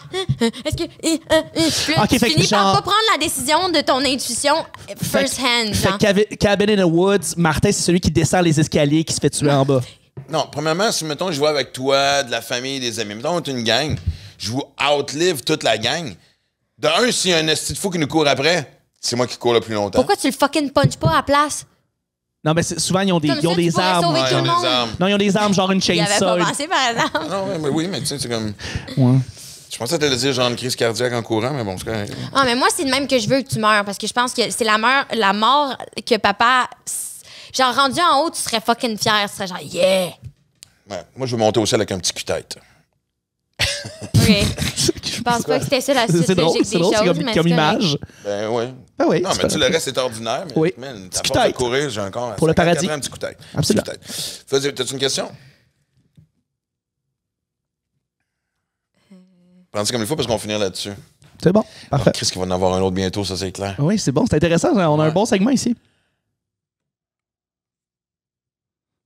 est-ce que puis là, Ok, tu fait que finis par genre- pas prendre la décision de ton intuition first hand, Fait genre. que Cabin in the Woods, Martin, c'est celui qui descend les escaliers qui se fait tuer en bas. Non, premièrement, si, mettons, je joue avec toi, de la famille, des amis, mettons, on est une gang, je vous outlive toute la gang. De un, s'il y a un esti de fou qui nous court après, c'est moi qui cours le plus longtemps. Pourquoi tu le fucking punches pas à la place? Non, mais souvent, ils ont des, Comme ils ont ça, tu des pourrais armes. sauver Ouais, tout on le a monde. des armes. Non, ils ont des armes, genre une Il avait chainsaw. pas pensé, par exemple. Non, mais oui, mais tu sais, c'est comme. Ouais. Je pensais te le dire, genre une crise cardiaque en courant, mais bon, c'est correct. Ah, mais moi, c'est de même que je veux que tu meurs parce que je pense que c'est la mort que papa. Genre, rendu en haut, tu serais fucking fier. Tu serais genre, yeah! Ouais. Moi, je veux monter au ciel avec un petit cul-tête. OK. Je pense pas que c'était ça la suite C'est drôle, logique c'est des drôle, choses, c'est mais comme c'est correct. image. Ben oui. Ben oui. Non, c'est mais tu pas- le reste, c'est ordinaire. Mais, Oui. man, Petit à force de coup-tête. courir, j'ai encore. Pour le 54 paradis. ans, un petit coup-tête. Absolument. Petit coup-tête. Vas-y, t'as-tu une question? Prends-tu comme il faut parce qu'on va finir là-dessus. C'est bon. Parfait. Chris, qu'il va en avoir un autre bientôt, ça, c'est clair. Oui, c'est bon, c'est intéressant. On a un bon segment ici.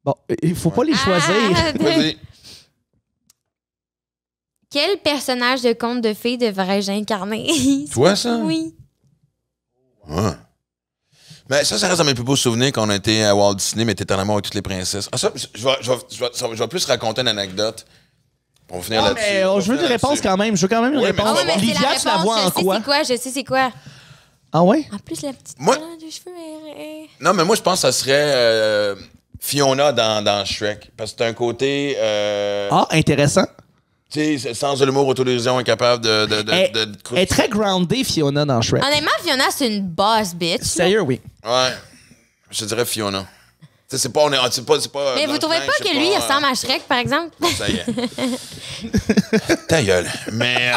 Bon, il faut pas les choisir. Ah, Vas-y. Quel personnage de conte de fées devrais-je incarner? Toi, ça? Oui. Ouais. Mais ça reste dans mes plus beaux souvenirs quand on a été à Walt Disney, mais t'étais en amour avec toutes les princesses. Ah, ça, je vais plus raconter une anecdote. On va finir Ah, là-dessus. mais On va je veux finir des réponses là-dessus. quand même. Je veux quand même une Oui, mais réponse. on va Ah, mais c'est Livia, la tu la vois en réponse. quoi? Je sais c'est quoi. Ah ouais? En plus, la petite Moi- couleur de cheveux est... Non, mais moi, je pense que ça serait Fiona dans Shrek. Parce que t'as un côté... Ah, intéressant. tu sais, sens de l'humour, autodérision, incapable Elle est très groundée, Fiona, dans Shrek. Honnêtement, Fiona, c'est une boss bitch. là. Sérieux, oui. Ouais. Je te dirais Fiona. Tu sais, c'est pas... C'est pas Mais vous trouvez Blanche-Neige, pas c'est que lui, il ressemble à Shrek, par exemple? Ça y est. Ta gueule. Mais...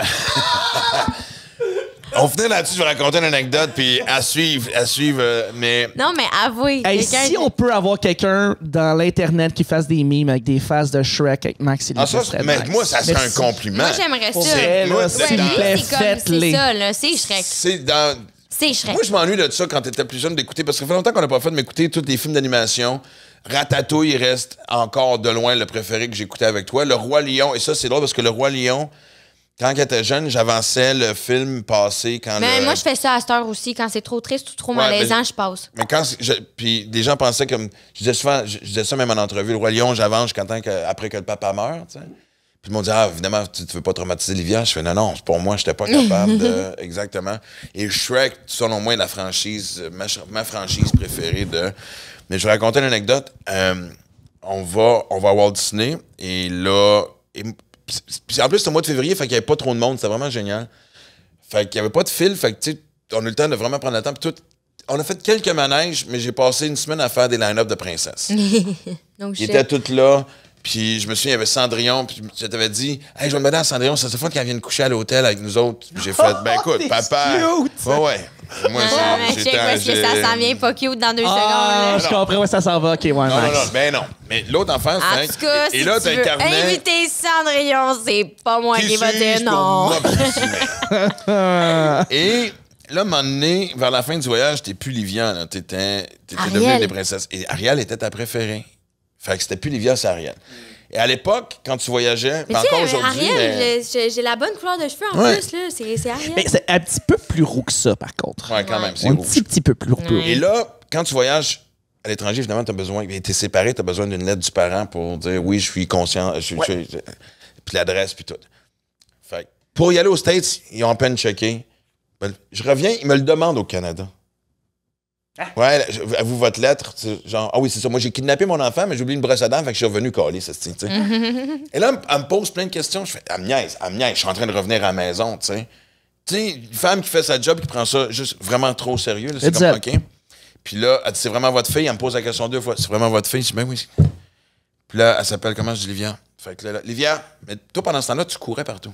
on finit là-dessus, je vais raconter une anecdote, puis à suivre, mais... Non, mais avouez. Hey, quelqu'un si on peut avoir quelqu'un dans l'Internet qui fasse des memes avec des faces de Shrek avec Max et Ah, ça, serait mais nice. moi, ça serait un Merci. compliment. Moi, j'aimerais Pour ça. vrai, là, Moi, s'il c'est vous Ouais, lui, plaît, c'est comme, c'est faites-les. ça, là. C'est Shrek. C'est dans... C'est Shrek. Moi, je m'ennuie de ça quand t'étais plus jeune d'écouter, parce que ça fait longtemps qu'on n'a pas fait de m'écouter tous les films d'animation. Ratatouille, il reste encore de loin le préféré que j'écoutais avec toi. Le Roi Lion, et ça, c'est drôle parce que le Roi Lion, quand elle était jeune, j'avançais le film passé. Mais moi, je fais ça à cette heure aussi. Quand c'est trop triste ou trop malaisant, je passe. Mais puis des gens pensaient comme... Je disais souvent, je disais ça même en entrevue, le Roi Lion, j'avance jusqu'à temps après que le papa meurt, tu sais. Puis ils m'ont dit, évidemment, tu veux pas traumatiser Livia. Je fais, non, pour moi, j'étais pas capable de... Exactement. Et Shrek, selon moi, est la franchise, ma franchise préférée de... Mais je vais raconter une anecdote. On va à Walt Disney, et là... Puis en plus, c'était au mois de février, fait qu'il n'y avait pas trop de monde. C'était vraiment génial. Fait qu'il n'y avait pas de fil, fait que, tu sais, on a eu le temps de vraiment prendre le temps. Puis tout, on a fait quelques manèges, mais j'ai passé une semaine à faire des line-up de princesses. Ils étaient toutes là. Puis je me souviens, il y avait Cendrillon, puis je t'avais dit, hey, je vais me mettre à Cendrillon, ça serait fun qu'elle vienne coucher à l'hôtel avec nous autres. Puis j'ai fait, écoute, papa. Cute, ouais. Moi, check parce que ça s'en vient pas cute dans 2 secondes. Là. Je comprends où ça s'en va. OK, ouais, non, ben non. Mais l'autre enfant, c'est... En tout cas, si tu veux inviter Cendrillon, c'est pas moi qui va dire non. Et là, à un moment donné, vers la fin du voyage, t'es plus Livia. T'étais devenue des princesses. Et Ariel était ta préférée. Fait que c'était plus Livia, c'est Ariel. Et à l'époque, quand tu voyageais, mais encore aujourd'hui... Ariel, j'ai la bonne couleur de cheveux en plus, là. C'est Ariel. Mais c'est un petit peu plus roux que ça, par contre. Ouais, quand même, c'est un rouge. petit peu plus roux. Et là, quand tu voyages à l'étranger, évidemment, t'as besoin... T'es séparé, t'as besoin d'une lettre du parent pour dire, oui, je suis conscient, puis l'adresse, puis tout. Fait que pour y aller aux States, ils ont à peine checké. Je reviens, ils me le demandent au Canada. Ouais, avoue votre lettre. Genre, oui, c'est ça. Moi, j'ai kidnappé mon enfant, mais j'ai oublié une brosse à dents, fait que je suis revenu caler, ça, tu sais. Et là, elle me pose plein de questions. Je fais, elle me niaise. Je suis en train de revenir à la maison, tu sais. Tu sais, une femme qui fait sa job, qui prend ça juste vraiment trop au sérieux, là, c'est comme, OK. Puis là, elle dit, c'est vraiment votre fille. Elle me pose la question 2 fois. C'est vraiment votre fille? Je dis, ben oui. Puis là, elle s'appelle comment? Je dis, Livia. Fait que là, Livia, mais toi, pendant ce temps-là, tu courais partout.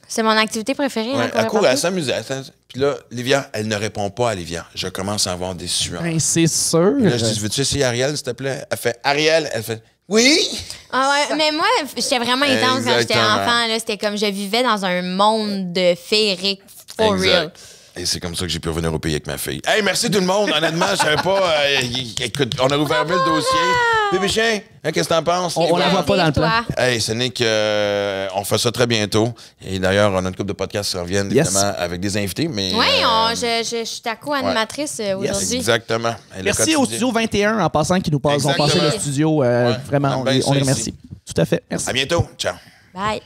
C'est mon activité préférée. Ouais, elle courait, elle s'amusait. Puis là, Livia, elle ne répond pas à Livia. Je commence à avoir des sueurs. Ben, c'est sûr. Puis là, je dis, veux-tu essayer Ariel, s'il te plaît? Elle fait, Ariel. Elle fait, oui! Ah ouais, mais moi, j'étais vraiment intense quand j'étais enfant. C'était comme je vivais dans un monde de féerique, for real. Et c'est comme ça que j'ai pu revenir au pays avec ma fille. Hey, merci tout le monde. Honnêtement, je savais pas. Écoute, on a ouvert le dossier. Bébé chien, qu'est-ce que t'en penses? On la voit pas dans le plan. Hey, ce n'est que on fait ça très bientôt. Et d'ailleurs, on a une couple de podcasts qui reviennent, évidemment, avec des invités. Mais oui, je suis ta co-animatrice aujourd'hui. Exactement. Merci au Studio 21 en passant qui nous ont passé le studio. Vraiment, on les remercie. Tout à fait. Merci. À bientôt. Ciao. Bye.